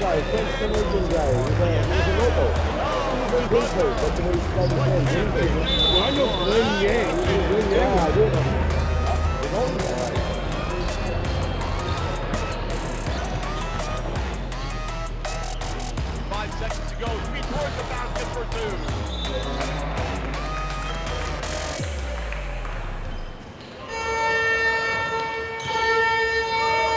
guy, French Canadian guy. He's a local. He's very good, but the way he's called his name. Well, I know Glenn Yang. Yeah, I do know. He's also all right. 5 seconds to go. Three towards the basket for two.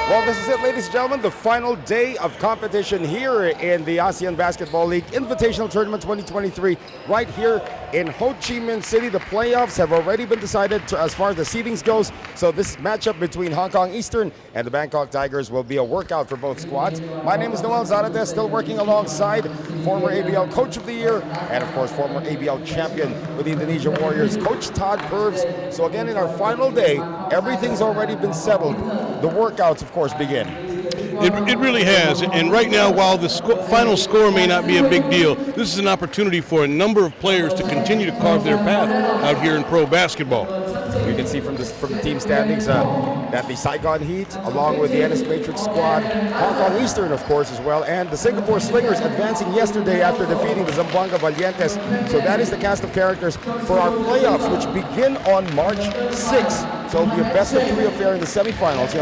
Well, this is it, ladies and gentlemen, the final day of competition here in the ASEAN Basketball League Invitational Tournament 2023 right here in Ho Chi Minh City. The playoffs have already been decided as far as the seedings goes, so this matchup between Hong Kong Eastern and the Bangkok Tigers will be a workout for both squads. My name is Noel Zarate, still working alongside former ABL Coach of the Year and, of course, former ABL champion with the Indonesia Warriors, Coach Todd Purves. So again, in our final day, everything's already been settled. The workouts, of course, begin. It really has, and right now, while the final score may not be a big deal, this is an opportunity for a number of players to continue to carve their path out here in pro basketball. You can see from the team standings that the Saigon Heat, along with the NS Matrix squad, Hong Kong Eastern, of course, as well, and the Singapore Slingers advancing yesterday after defeating the Zamboanga Valientes. So that is the cast of characters for our playoffs, which begin on March 6th. So it'll be a best-of-3 affair in the semifinals,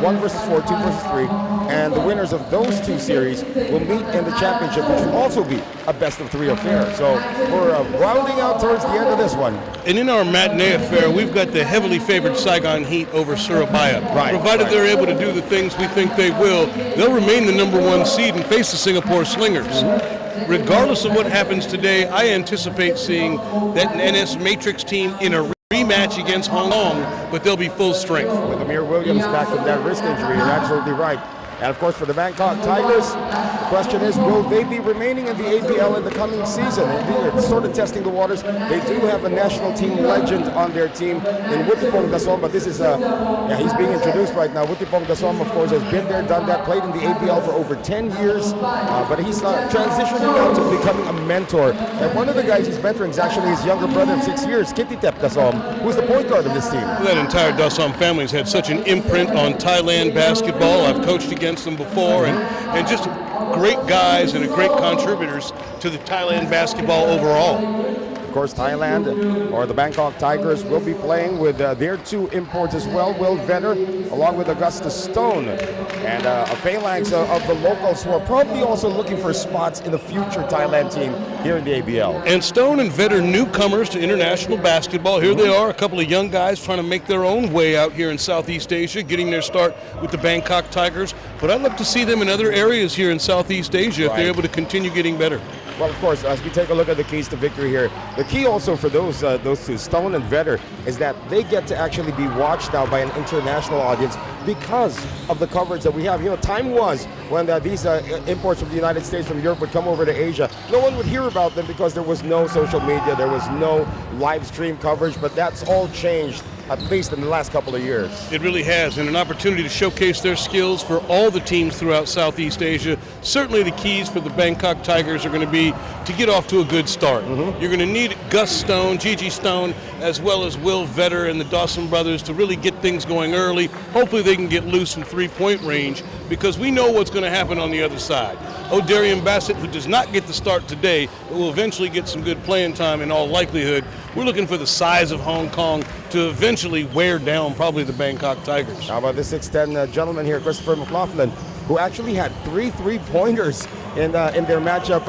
1 versus 4, 2 versus 3, and the winners of those two series will meet in the championship, which will also be a best-of-3 affair. So we're rounding out towards the end of this one. And in our matinee affair, we've got the heavily favored Saigon Heat over Surabaya. Provided they're able to do the things we think they will, they'll remain the #1 seed and face the Singapore Slingers. Regardless of what happens today, I anticipate seeing that NS Matrix team in a rematch against Hong Kong, but they'll be full strength. With Amir Williams back from that wrist injury, you're absolutely right. And of course, for the Bangkok Tigers, the question is, will they be remaining in the ABL in the coming season? They're sort of testing the waters. They do have a national team legend on their team in Wuttipong Dasom, but this is, he's being introduced right now. Wuttipong Dasom, of course, has been there, done that, played in the ABL for over 10 years, but he's transitioning now to becoming a mentor. And one of the guys he's mentoring is actually his younger brother of 6 years, Kittitep Dasom, who's the point guard of this team. That entire Dasom family has had such an imprint on Thailand basketball. I've coached against them before, and just great guys and great contributors to the Thailand basketball overall. Of course, Thailand, or the Bangkok Tigers, will be playing with their two imports as well, Will Vedder, along with Augustus Stone, and a phalanx of the locals who are probably also looking for spots in the future Thailand team here in the ABL. And Stone and Vedder, newcomers to international basketball. Here they are, a couple of young guys trying to make their own way out here in Southeast Asia, getting their start with the Bangkok Tigers. But I'd love to see them in other areas here in Southeast Asia if they're able to continue getting better. Well, of course, as we take a look at the keys to victory here, the key also for those two, Stone and Vedder, is that they get to actually be watched now by an international audience because of the coverage that we have. Time was when these imports from the United States, from Europe, would come over to Asia. No one would hear about them because there was no social media, there was no live stream coverage, but that's all changed, at least in the last couple of years. It really has, and an opportunity to showcase their skills for all the teams throughout Southeast Asia. Certainly the keys for the Bangkok Tigers are going to be to get off to a good start. You're going to need Gus Stone, Gigi Stone, as well as Will Vedder and the Dawson brothers to really get things going early. Hopefully they can get loose from three-point range, because we know what's going to happen on the other side. O'Darian Bassett, who does not get the start today, but will eventually get some good playing time in all likelihood. We're looking for the size of Hong Kong to eventually wear down probably the Bangkok Tigers. How about this 6'10" gentleman here, Christopher McLaughlin, who actually had 3 3-pointers in their matchup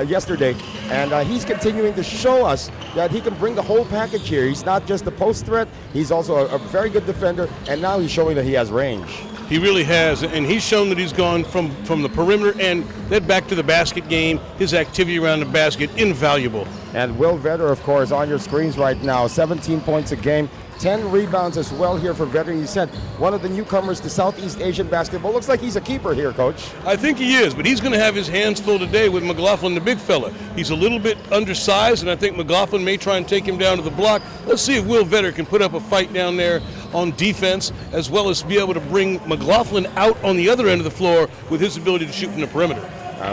yesterday. And he's continuing to show us that he can bring the whole package here. He's not just a post threat, he's also a very good defender, and now he's showing that he has range. He really has, and he's shown that he's gone from the perimeter and then back to the basket game. His activity around the basket, invaluable. And Will Vedder, of course, on your screens right now, 17 points a game, 10 rebounds as well here for Vedder. He said one of the newcomers to Southeast Asian basketball. Looks like he's a keeper here, Coach. I think he is, but he's going to have his hands full today with McLaughlin, the big fella. He's a little bit undersized, and I think McLaughlin may try and take him down to the block. Let's see if Will Vedder can put up a fight down there on defense, as well as be able to bring McLaughlin out on the other end of the floor with his ability to shoot from the perimeter.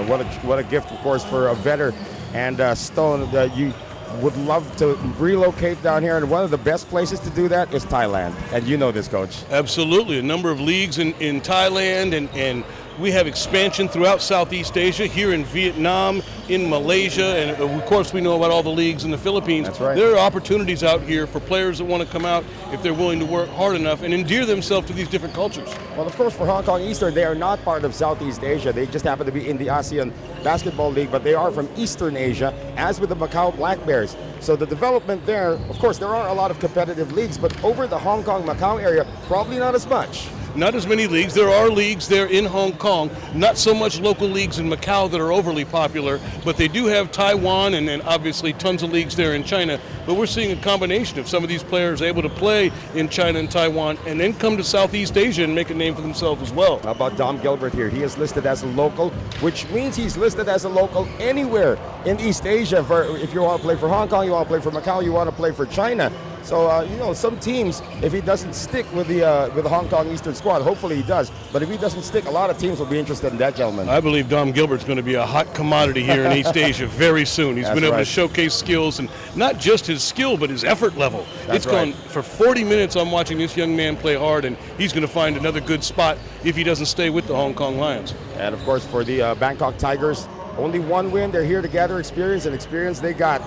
What a gift, of course, for Vedder and Stone. You would love to relocate down here, and one of the best places to do that is Thailand. And you know this, Coach. Absolutely. A number of leagues in Thailand and We have expansion throughout Southeast Asia, here in Vietnam, in Malaysia, and of course we know about all the leagues in the Philippines. That's right. There are opportunities out here for players that want to come out if they're willing to work hard enough and endear themselves to these different cultures. Well, of course, for Hong Kong Eastern, they are not part of Southeast Asia. They just happen to be in the ASEAN Basketball League, but they are from Eastern Asia, as with the Macau Black Bears. So the development there, of course, there are a lot of competitive leagues, but over the Hong Kong, Macau area, probably not as much. Not as many leagues. There are leagues there in Hong Kong, not so much local leagues in Macau that are overly popular, but they do have Taiwan and then obviously tons of leagues there in China. But we're seeing a combination of some of these players able to play in China and Taiwan and then come to Southeast Asia and make a name for themselves as well. How about Dom Gilbert here? He is listed as a local, which means he's listed as a local anywhere in East Asia. For if you want to play for Hong Kong, you want to play for Macau, you want to play for China. So, you know, some teams, if he doesn't stick with the Hong Kong Eastern squad, hopefully he does. But if he doesn't stick, a lot of teams will be interested in that gentleman. I believe Dom Gilbert's going to be a hot commodity here in East Asia very soon. He's been able to showcase skills, and not just his skill, but his effort level. It's gone for 40 minutes. I'm watching this young man play hard, and he's going to find another good spot if he doesn't stay with the Hong Kong Lions. And, of course, for the Bangkok Tigers, only one win. They're here to gather experience, and experience they got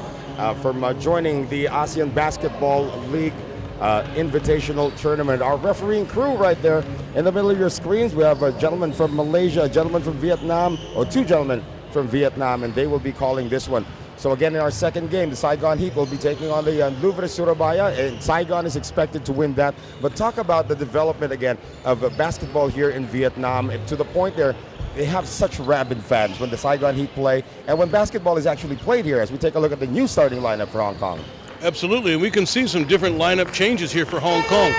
from joining the ASEAN Basketball League Invitational Tournament. Our refereeing crew right there in the middle of your screens. We have a gentleman from Malaysia, a gentleman from Vietnam, or two gentlemen from Vietnam, and they will be calling this one. So again, in our second game, the Saigon Heat will be taking on the Louvre Surabaya, and Saigon is expected to win that. But talk about the development again of basketball here in Vietnam, to the point there, they have such rabid fans when the Saigon Heat play, and when basketball is actually played here, as we take a look at the new starting lineup for Hong Kong. Absolutely, and we can see some different lineup changes here for Hong Kong.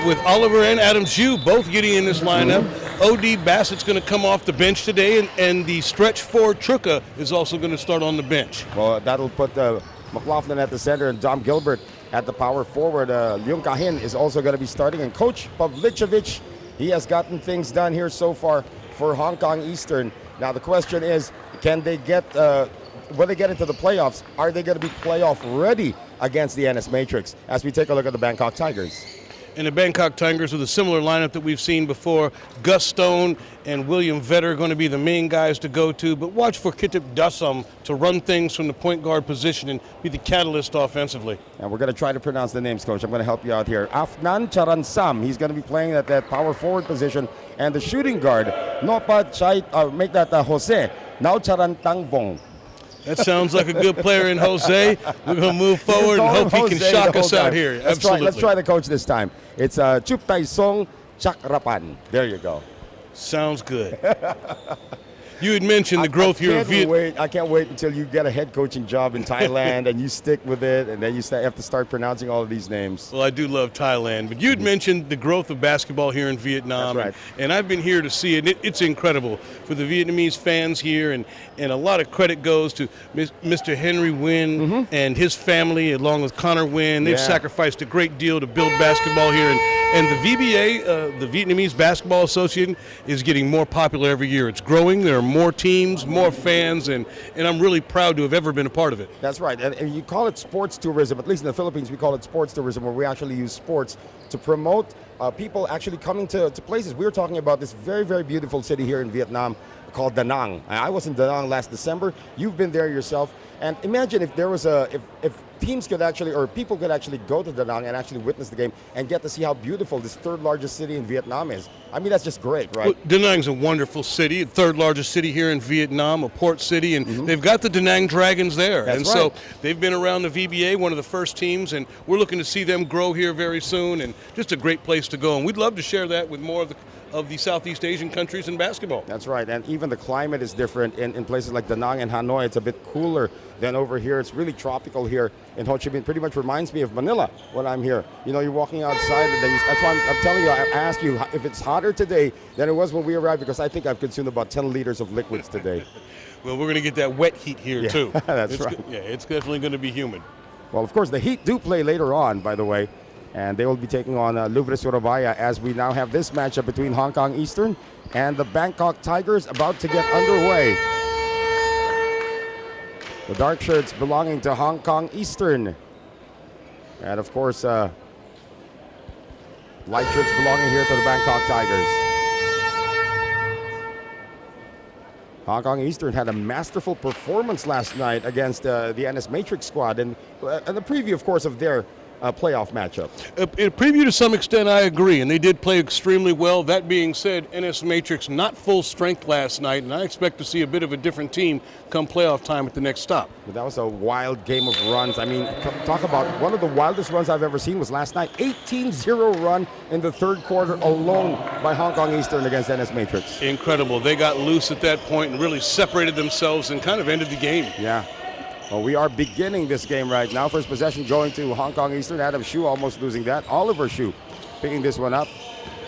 With Oliver and Adam Zhu both getting in this lineup. O.D. Bassett's going to come off the bench today, and the stretch four Truca is also going to start on the bench. Well, that'll put McLaughlin at the center and Dom Gilbert at the power forward. Leung Ka-hin is also going to be starting, and Coach Pavlicevic, he has gotten things done here so far for Hong Kong Eastern. Now the question is, can they get, when they get into the playoffs, are they going to be playoff ready against the NS Matrix? As we take a look at the Bangkok Tigers. And the Bangkok Tigers with a similar lineup that we've seen before. Gus Stone and William Vetter are going to be the main guys to go to, but watch for Kitip Dasam to run things from the point guard position and be the catalyst offensively. And we're going to try to pronounce the names, Coach. I'm going to help you out here. Afnan Charansam, he's going to be playing at that power forward position. And the shooting guard, Nopa Chai, make that Jose, Now Charantang Vong. That sounds like a good player in Jose. We're going to move forward and hope he can shock us out here. Absolutely. Let's try the coach this time. It's Chup Tai Song Chakrapan. There you go. Sounds good. You had mentioned the growth here in Vietnam. I can't wait until you get a head coaching job in Thailand and you stick with it, and then you have to start pronouncing all of these names. Well, I do love Thailand, but you had mentioned the growth of basketball here in Vietnam. That's right. And I've been here to see it. It's incredible for the Vietnamese fans here, and a lot of credit goes to Mr. Henry Nguyen and his family, along with Connor Nguyen. They've sacrificed a great deal to build basketball here, and the VBA, the Vietnamese Basketball Association, is getting more popular every year. It's growing. There are more teams, more fans, and I'm really proud to have ever been a part of it. That's right, and you call it sports tourism. At least in the Philippines, we call it sports tourism, where we actually use sports to promote people actually coming to places. We were talking about this very, very beautiful city here in Vietnam called Da Nang. I was in Da Nang last December. You've been there yourself. And imagine if there was if teams could actually, or people could actually go to Da Nang and actually witness the game and get to see how beautiful this third largest city in Vietnam is. I mean, that's just great, right? Well, Da Nang's a wonderful city, third largest city here in Vietnam, a port city, and they've got the Da Nang Dragons there. That's and right. So they've been around the VBA, one of the first teams, and we're looking to see them grow here very soon, and just a great place to go. And we'd love to share that with more of the Southeast Asian countries in basketball. That's right, and even the climate is different in places like Da Nang and Hanoi. It's a bit cooler than over here. It's really tropical here in Ho Chi Minh. Pretty much reminds me of Manila when I'm here. You know, you're walking outside, and then that's why I'm telling you, I asked you if it's hotter today than it was when we arrived, because I think I've consumed about 10 liters of liquids today. Well, we're going to get that wet heat here, too. That's right. Yeah, it's definitely going to be humid. Well, of course, the Heat do play later on, by the way, and they will be taking on Louvre Surabaya, as we now have this matchup between Hong Kong Eastern and the Bangkok Tigers about to get underway. The dark shirts belonging to Hong Kong Eastern. And of course, light shirts belonging here to the Bangkok Tigers. Hong Kong Eastern had a masterful performance last night against the NS Matrix squad, and the preview, of course, of their playoff matchup. In a preview, to some extent, I agree, and they did play extremely well. That being said, NS Matrix not full strength last night, and I expect to see a bit of a different team come playoff time at the next stop. But that was a wild game of runs. I mean, talk about one of the wildest runs I've ever seen was last night. 18-0 run in the third quarter alone by Hong Kong Eastern against NS Matrix. Incredible. They got loose at that point and really separated themselves and kind of ended the game. Yeah. Well, we are beginning this game right now. First possession going to Hong Kong Eastern. Adam Hsu almost losing that. Oliver Hsu picking this one up.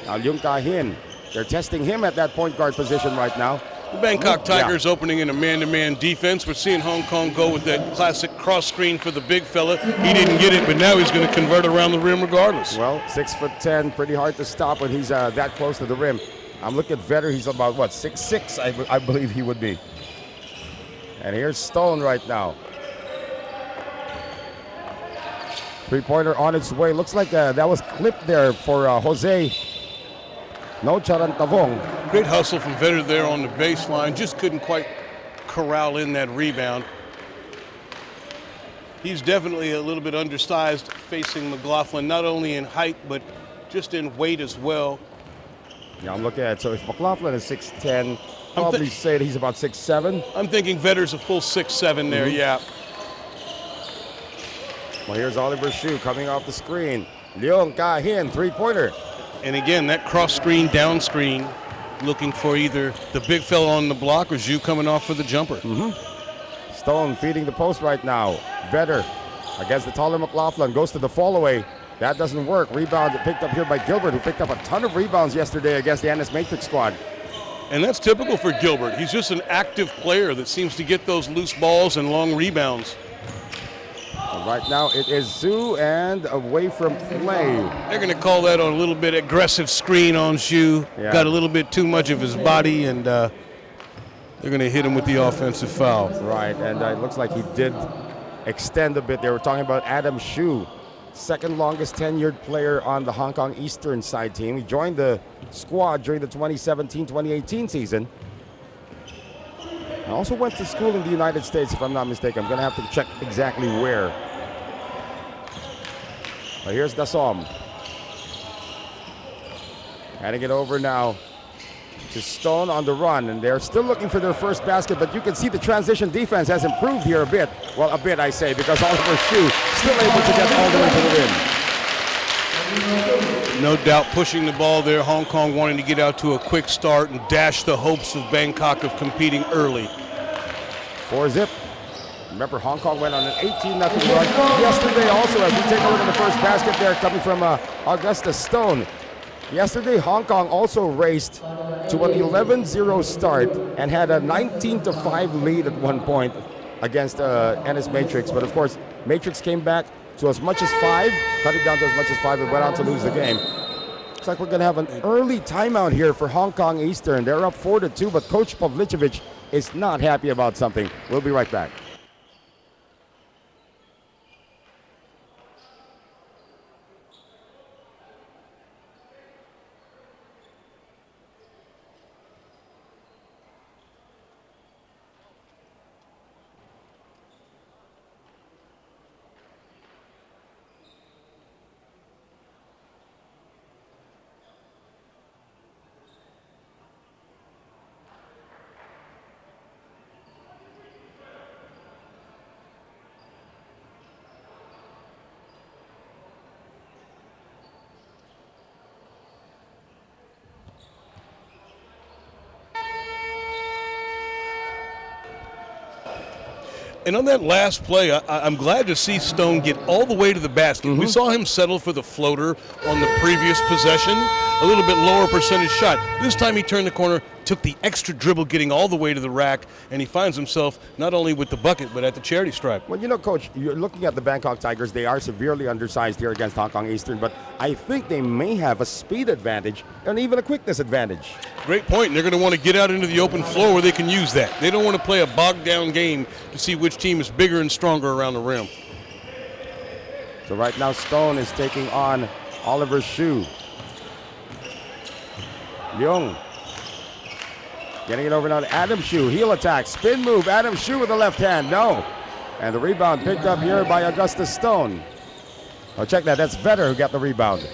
Now Leung Ka-hin. They're testing him at that point guard position right now. The Bangkok Tigers opening in a man-to-man defense. We're seeing Hong Kong go with that classic cross screen for the big fella. He didn't get it, but now he's going to convert around the rim regardless. Well, 6'10", pretty hard to stop when he's that close to the rim. I'm looking at Vetter. He's about, what, 6'6", I believe he would be. And here's Stone right now. Three-pointer on its way. Looks like that was clipped there for Jose. No Charantavong. Great hustle from Vetter there on the baseline. Just couldn't quite corral in that rebound. He's definitely a little bit undersized facing McLaughlin, not only in height, but just in weight as well. Yeah, I'm looking at it. So if McLaughlin is 6'10", probably say that he's about 6'7". I'm thinking Vetter's a full 6'7" there, yeah. Well, here's Oliver Hsu coming off the screen. Leung Ka-hin, three-pointer. And again, that cross screen, down screen, looking for either the big fella on the block or Hsu coming off for the jumper. Stone feeding the post right now. Vetter against the taller McLaughlin, goes to the fall-away. That doesn't work. Rebound picked up here by Gilbert, who picked up a ton of rebounds yesterday against the NS Matrix squad. And that's typical for Gilbert. He's just an active player that seems to get those loose balls and long rebounds. Right now it is Hsu and away from play. They're going to call that a little bit aggressive screen on Hsu. Yeah. Got a little bit too much of his body, and they're going to hit him with the offensive foul. Right, and it looks like he did extend a bit. They were talking about Adam Hsu, second longest tenured player on the Hong Kong Eastern side team. He joined the squad during the 2017-2018 season. I also went to school in the United States, if I'm not mistaken. I'm going to have to check exactly where. But here's Dasom. Handing it over now to Stone on the run. And they're still looking for their first basket, but you can see the transition defense has improved here a bit. Well, a bit, I say, because Oliver Hsu still able to get all the way to the rim. No doubt pushing the ball there. Hong Kong wanting to get out to a quick start and dash the hopes of Bangkok of competing early. 4-zip. Remember, Hong Kong went on an 18-0 run yesterday also, as we take a look at the first basket there coming from Augusta Stone. Yesterday, Hong Kong also raced to an 11-0 start and had a 19-5 lead at one point against NS Matrix. But of course, Matrix came back to as much as 5, cut it down to as much as 5, and went on to lose the game. Looks like we're going to have an early timeout here for Hong Kong Eastern. They're up 4-2, but Coach Pavlicevic is not happy about something. We'll be right back. And on that last play, I'm glad to see Stone get all the way to the basket. We saw him settle for the floater on the previous possession, a little bit lower percentage shot. This time he turned the corner, took the extra dribble, getting all the way to the rack, and he finds himself not only with the bucket, but at the charity stripe. Well, you know, Coach, you're looking at the Bangkok Tigers. They are severely undersized here against Hong Kong Eastern, but I think they may have a speed advantage and even a quickness advantage. Great point. And they're going to want to get out into the open floor where they can use that. They don't want to play a bogged-down game to see which team is bigger and stronger around the rim. So right now, Stone is taking on Oliver Hsu. Leung Getting it over now to Adam Shu. Heel attack, spin move. Adam Shu with the left hand. No. And the rebound picked up here by Augustus Stone. Oh, check that. That's Vetter who got the rebound.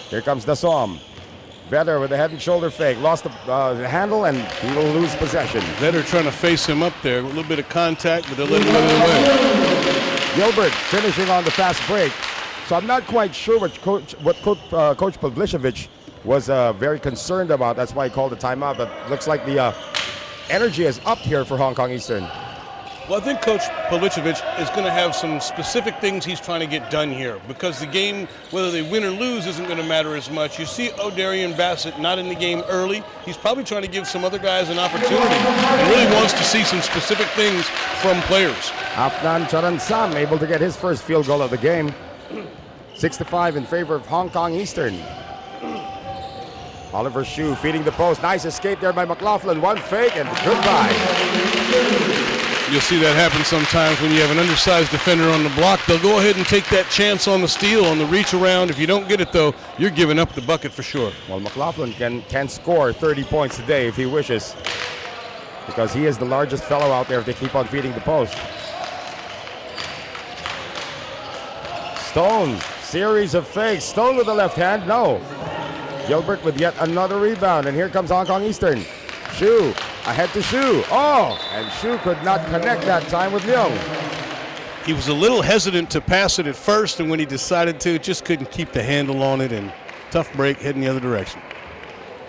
Here comes Dasom. Vetter with a head and shoulder fake. Lost the handle, and he will lose possession. Vetter trying to face him up there. A little bit of contact, but they'll let him go their way. Gilbert finishing on the fast break. So I'm not quite sure what Coach Pavlicevic was very concerned about. That's why he called a timeout. But looks like the energy is up here for Hong Kong Eastern. Well, I think Coach Pavlicevic is going to have some specific things he's trying to get done here because the game, whether they win or lose, isn't going to matter as much. You see O'Darian Bassett not in the game early. He's probably trying to give some other guys an opportunity. He really wants to see some specific things from players. Afnan Charansam able to get his first field goal of the game. 6-5 in favor of Hong Kong Eastern. Oliver Shu feeding the post. Nice escape there by McLaughlin. One fake and goodbye. You'll see that happen sometimes when you have an undersized defender on the block. They'll go ahead and take that chance on the steal, on the reach around. If you don't get it, though, you're giving up the bucket for sure. Well, McLaughlin can score 30 points today if he wishes, because he is the largest fellow out there if they keep on feeding the post. Stone, series of fakes. Stone with the left hand, no. Gilbert with yet another rebound, and here comes Hong Kong Eastern. Shu, ahead to Shu. Oh, and Shu could not connect that time with Leung. He was a little hesitant to pass it at first, and when he decided to, just couldn't keep the handle on it, and tough break heading the other direction.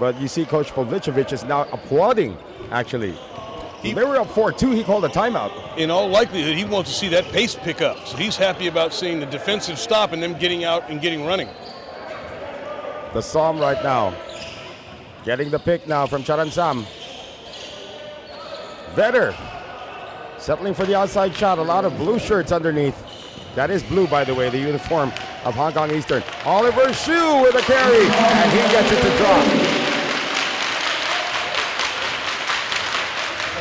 But you see Coach Pavlicevic is now applauding, actually. They were up 4-2, he called a timeout. In all likelihood, he wants to see that pace pick up. So he's happy about seeing the defensive stop and them getting out and getting running. The Psalm right now. Getting the pick now from Charansam. Vetter settling for the outside shot. A lot of blue shirts underneath. That is blue, by the way, the uniform of Hong Kong Eastern. Oliver Shu with a carry, and he gets it to drop.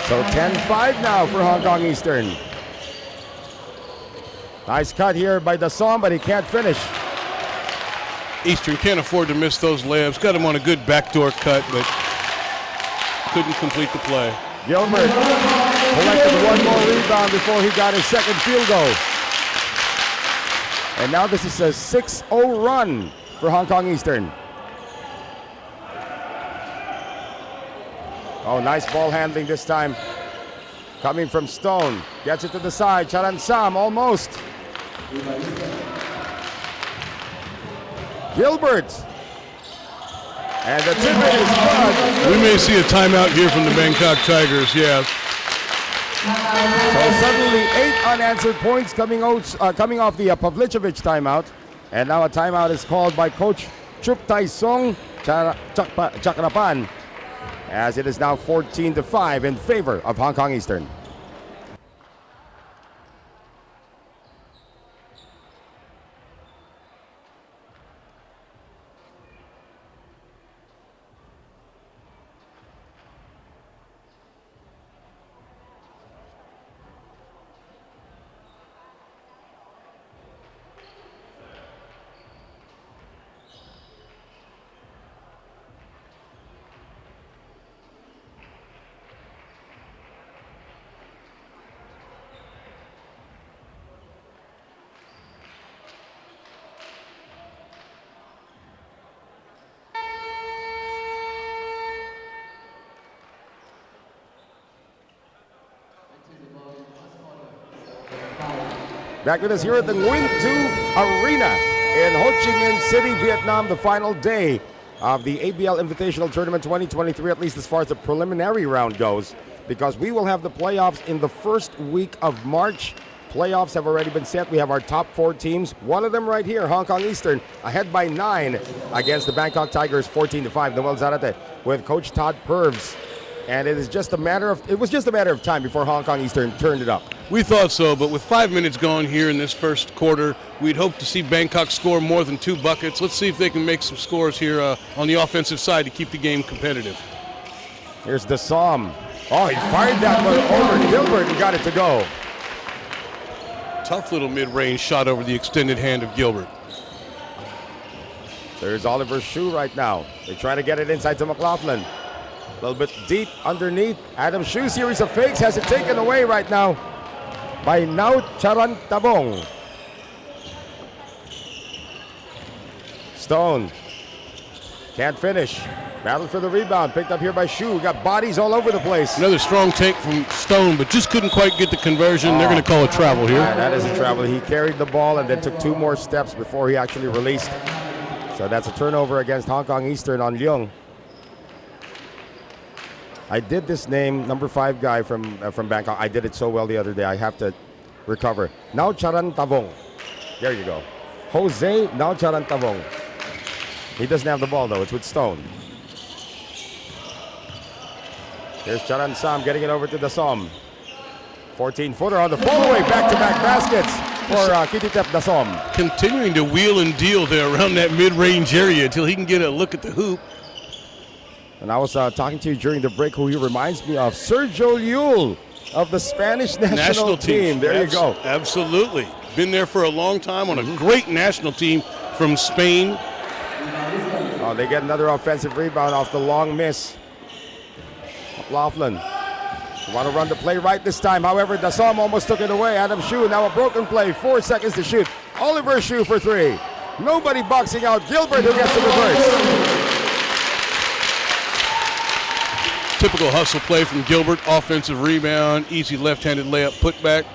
So 10-5 now for Hong Kong Eastern. Nice cut here by Dasom, but he can't finish. Eastern can't afford to miss those layups. Got him on a good backdoor cut, but couldn't complete the play. Gilbert collected one more rebound before he got his second field goal. And now this is a 6-0 run for Hong Kong Eastern. Oh, nice ball handling this time. Coming from Stone. Gets it to the side. Charansam almost. Gilbert. And the tip is good. We may see a timeout here from the Bangkok Tigers, yeah. So suddenly 8 unanswered points coming off the Pavlicevic timeout. And now a timeout is called by Coach Chup Tai Song Chakrapan, as it is now 14-5 in favor of Hong Kong Eastern. Back with us here at the Nguyen Tu Arena in Ho Chi Minh City, Vietnam, the final day of the ABL Invitational Tournament 2023, at least as far as the preliminary round goes, because we will have the playoffs in the first week of March. Playoffs have already been set. We have our top 4 teams. One of them right here, Hong Kong Eastern, ahead by 9 against the Bangkok Tigers, 14-5. Noel Zarate with Coach Todd Purves. And it was just a matter of time before Hong Kong Eastern turned it up. We thought so, but with 5 minutes gone here in this first quarter, we'd hope to see Bangkok score more than 2 buckets. Let's see if they can make some scores here on the offensive side to keep the game competitive. Here's Dasom. Oh, he fired that one over Gilbert and got it to go. Tough little mid-range shot over the extended hand of Gilbert. There's Oliver Shu right now. They try to get it inside to McLaughlin. A little bit deep underneath. Adam Shu, series of fakes, has it taken away right now by Now Charan Tabong. Stone can't finish. Battle for the rebound. Picked up here by Shu. Got bodies all over the place. Another strong take from Stone, but just couldn't quite get the conversion. They're going to call a travel here. That is a travel. He carried the ball and then took 2 more steps before he actually released. So that's a turnover against Hong Kong Eastern on Leung. I did this name, number 5 guy from Bangkok. I did it so well the other day. I have to recover. Now Charan Tavong. There you go. Jose Now Charan Tavong. He doesn't have the ball though. It's with Stone. Here's Charan Sam getting it over to Dasom. 14-footer on the fall-away, back-to-back baskets for Kititep Dasom. Continuing to wheel and deal there around that mid-range area until he can get a look at the hoop. And I was talking to you during the break who he reminds me of. Sergio Llull of the Spanish national team. There you go. Absolutely. Been there for a long time on a great national team from Spain. Oh, they get another offensive rebound off the long miss. McLaughlin want to run the play right this time. However, Dasom almost took it away. Adam Shu, now a broken play. 4 seconds to shoot. Oliver Shu for 3. Nobody boxing out. Gilbert who gets the reverse. Typical hustle play from Gilbert. Offensive rebound, easy left-handed layup, putback.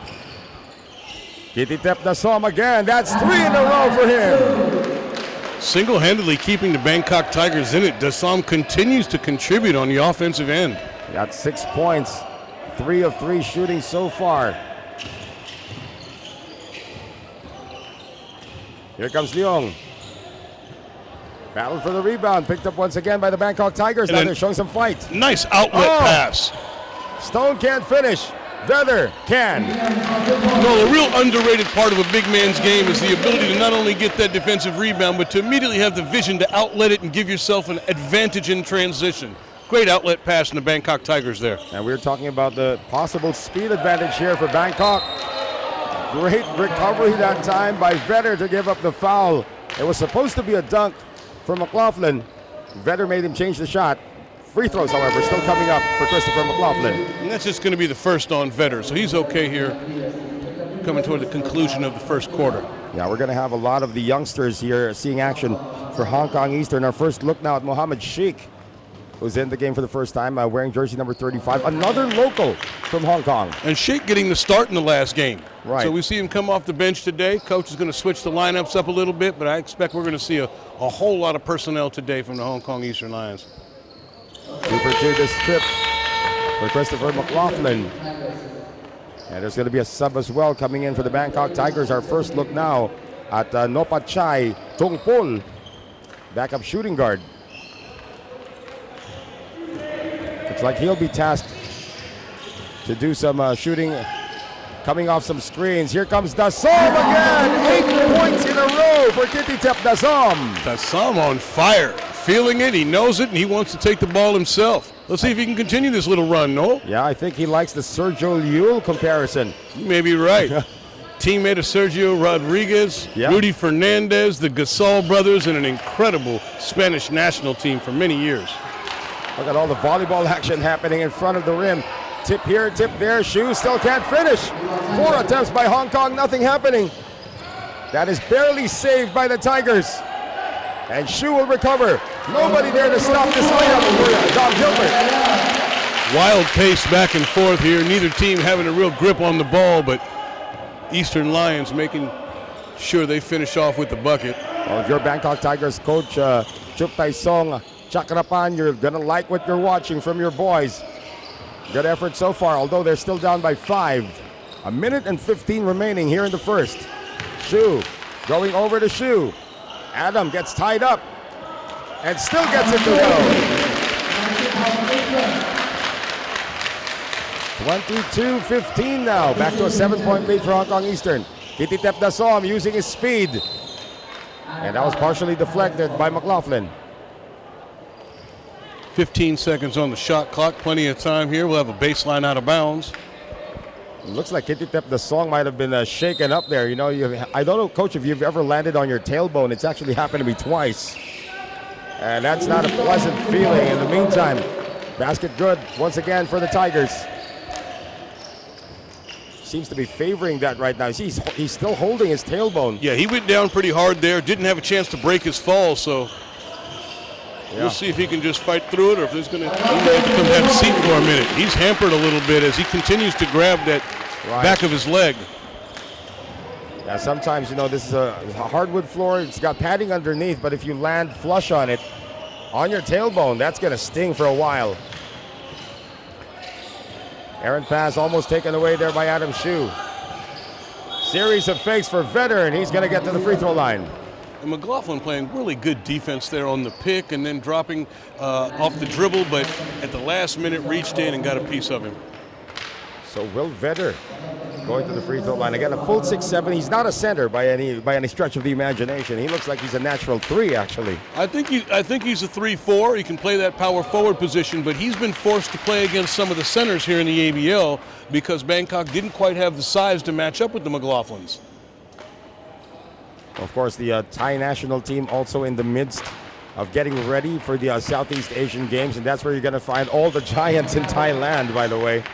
Kititep Dasom again. That's 3 in a row for him. Single-handedly keeping the Bangkok Tigers in it. Dasom continues to contribute on the offensive end. Got 6 points. 3 of 3 shooting so far. Here comes Leong. Battle for the rebound. Picked up once again by the Bangkok Tigers. Now they're showing some fight. Nice outlet pass. Stone can't finish. Vedder can. No, the real underrated part of a big man's game is the ability to not only get that defensive rebound, but to immediately have the vision to outlet it and give yourself an advantage in transition. Great outlet pass from the Bangkok Tigers there. And we were talking about the possible speed advantage here for Bangkok. Great recovery that time by Vedder to give up the foul. It was supposed to be a dunk for McLaughlin. Vedder made him change the shot. Free throws, however, still coming up for Christopher McLaughlin. And that's just going to be the first on Vedder, so he's okay here coming toward the conclusion of the first quarter. Yeah, we're going to have a lot of the youngsters here seeing action for Hong Kong Eastern. Our first look now at Mohammed Sheikh, who's in the game for the first time, wearing jersey number 35. Another local from Hong Kong. And Sheikh getting the start in the last game. Right. So we see him come off the bench today. Coach is going to switch the lineups up a little bit, but I expect we're going to see a whole lot of personnel today from the Hong Kong Eastern Lions. 2 for 2 this trip for Christopher McLaughlin. And there's going to be a sub as well coming in for the Bangkok Tigers. Our first look now at Nopachai Tongpol, backup shooting guard. Looks like he'll be tasked to do some shooting, coming off some screens. Here comes Dasom again. 8 points in a row for Kititep Dasom. Dasom on fire. Feeling it, he knows it, and he wants to take the ball himself. Let's see if he can continue this little run, no? Yeah, I think he likes the Sergio Llull comparison. You may be right. Teammate of Sergio Rodriguez, yeah. Rudy Fernandez, the Gasol brothers, and an incredible Spanish national team for many years. Look at all the volleyball action happening in front of the rim. Tip here, tip there. Shu still can't finish. 4 attempts by Hong Kong, nothing happening. That is barely saved by the Tigers. And Shu will recover. Nobody there to stop this layup for Dom Gilbert. Wild pace back and forth here. Neither team having a real grip on the ball, but Eastern Lions making sure they finish off with the bucket. Well, if you're Bangkok Tigers coach, Chup Tai Song, Chakrapan, you're going to like what you're watching from your boys. Good effort so far, although they're still down by 5. 1 minute and 15 remaining here in the first. Shu going over to Shu. Adam gets tied up and still gets it to go. 22-15 now. Back to a 7-point lead for Hong Kong Eastern. Kititep Dasom using his speed. And that was partially deflected by McLaughlin. 15 seconds on the shot clock. Plenty of time here. We'll have a baseline out of bounds. It looks like Kititep Dasom might have been shaken up there. You know, I don't know, Coach, if you've ever landed on your tailbone. It's actually happened to me twice. And that's not a pleasant feeling. In the meantime, Basket good once again for the Tigers. Seems to be favoring that right now. He's still holding his tailbone. Yeah, he went down pretty hard there. Didn't have a chance to break his fall, so we'll see if he can just fight through it, or if there's going to have a seat for a minute. He's hampered a little bit as he continues to grab that back of his leg. Yeah, sometimes, this is a hardwood floor. It's got padding underneath, but if you land flush on it, on your tailbone, that's going to sting for a while. Errant pass almost taken away there by Adam Shue. Series of fakes for Vedder, and he's going to get to the free throw line. And McLaughlin playing really good defense there on the pick and then dropping off the dribble, but at the last minute reached in and got a piece of him. So Will Vedder going to the free throw line. Again, a full 6'7". He's not a center by any stretch of the imagination. He looks like he's a natural 3, actually. I think he's a 3-4. He can play that power forward position, but he's been forced to play against some of the centers here in the ABL because Bangkok didn't quite have the size to match up with the McLaughlins. Of course, the Thai national team also in the midst of getting ready for the Southeast Asian Games, and that's where you're going to find all the giants in Thailand, by the way.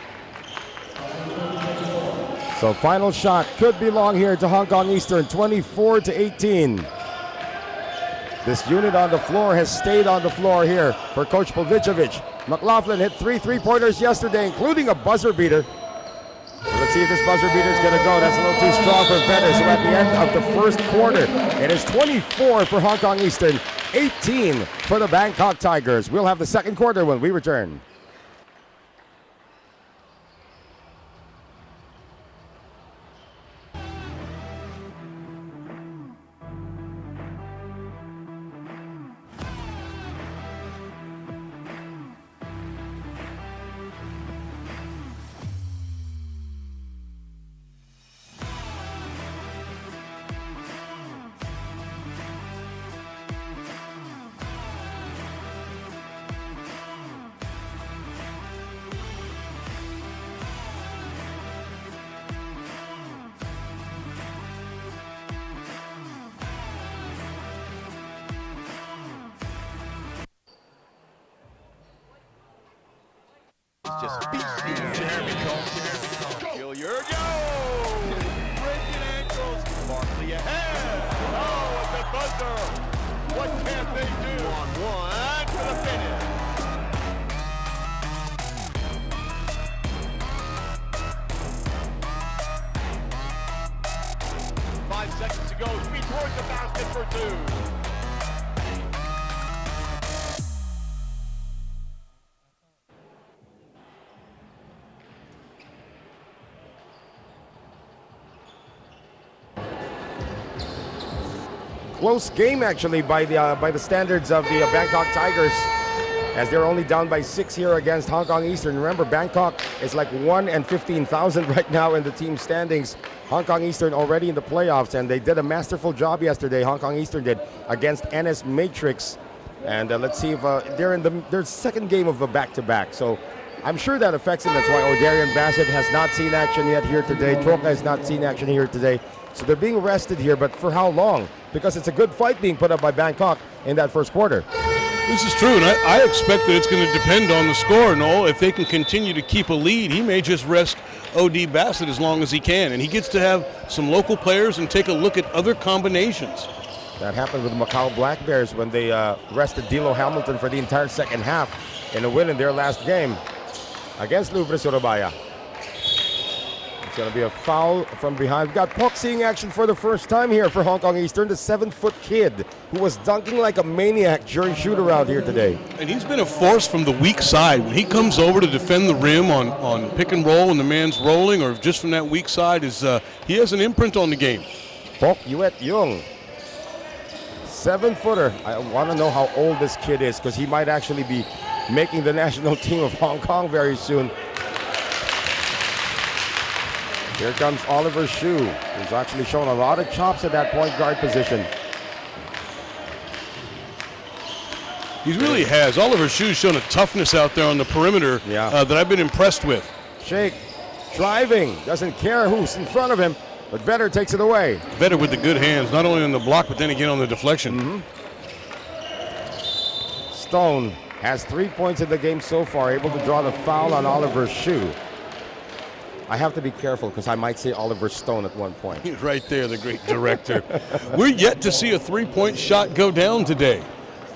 So final shot could belong here to Hong Kong Eastern, 24-18. This unit on the floor has stayed on the floor here for Coach Pavicevic. McLaughlin hit 3 3-pointers yesterday, including a buzzer beater. So let's see if this buzzer beater is going to go. That's a little too strong for Vedder. So at the end of the first quarter, it is 24 for Hong Kong Eastern, 18 for the Bangkok Tigers. We'll have the second quarter when we return. Just beat Jeremy Combs. Gilliard, breaking ankles. Barkley ahead. Oh, at the buzzer. What can they do? On one to the finish. Five seconds to go. Speed towards the basket for 2. Close game, actually, by the standards of the Bangkok Tigers, as they're only down by 6 here against Hong Kong Eastern. Remember, Bangkok is like 1 and 15,000 right now in the team standings. Hong Kong Eastern already in the playoffs, and they did a masterful job yesterday. Hong Kong Eastern did against NS Matrix, and let's see if they're in their second game of a back-to-back. So I'm sure that affects him. That's why Ordarian Bassett has not seen action yet here today. Troca has not seen action here today. So they're being rested here, but for how long? Because it's a good fight being put up by Bangkok in that first quarter. This is true, and I expect that it's going to depend on the score, Noel. If they can continue to keep a lead, he may just rest O.D. Bassett as long as he can, and he gets to have some local players and take a look at other combinations. That happened with the Macau Black Bears when they rested D'Lo Hamilton for the entire second half in a win in their last game against Louvre Surabaya. It's going to be a foul from behind. We've got Pok seeing action for the first time here for Hong Kong Eastern, the 7-foot kid who was dunking like a maniac during shoot-around here today. And he's been a force from the weak side. When he comes over to defend the rim on pick and roll when the man's rolling, or just from that weak side, he has an imprint on the game. Pok Yuet Young, 7-footer. I want to know how old this kid is, because he might actually be making the national team of Hong Kong very soon. Here comes Oliver Shue, who's actually shown a lot of chops at that point guard position. He really has. Oliver Shue's shown a toughness out there on the perimeter that I've been impressed with. Shake, driving, doesn't care who's in front of him, but Vedder takes it away. Vedder with the good hands, not only on the block, but then again on the deflection. Stone has 3 points in the game so far, able to draw the foul on Oliver Shue. I have to be careful because I might say Oliver Stone at one point. He's right there, the great director. We're yet to see a three-point shot go down today.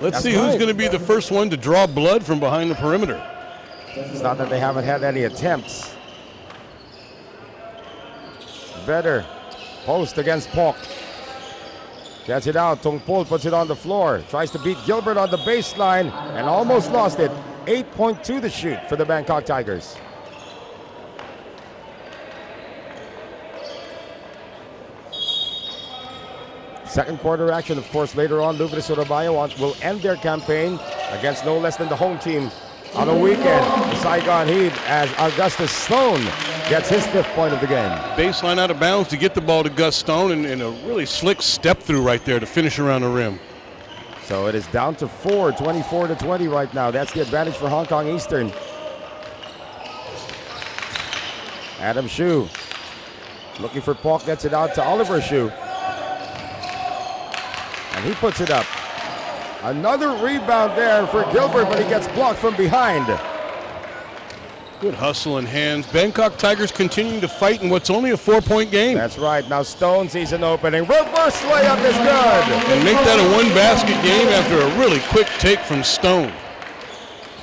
Let's see who's going to be the first one to draw blood from behind the perimeter. It's not that they haven't had any attempts. Vedder, post against Pok. Gets it out. Tungpol puts it on the floor. Tries to beat Gilbert on the baseline and almost lost it. 8.2 to shoot for the Bangkok Tigers. Second quarter action, of course, later on. Lourdes Surabaya will end their campaign against no less than the home team on the weekend. The Saigon Heat, as Augustus Stone gets his 5th point of the game. Baseline out of bounds to get the ball to Gus Stone, and a really slick step through right there to finish around the rim. So it is down to 4, 24-20 right now. That's the advantage for Hong Kong Eastern. Adam Shue looking for Pok, gets it out to Oliver Shue. And he puts it up. Another rebound there for Gilbert, but he gets blocked from behind. Good hustle in hands. Bangkok Tigers continuing to fight in what's only a 4-point game. That's right. Now Stone sees an opening. Reverse layup is good. And make that a one-basket game after a really quick take from Stone.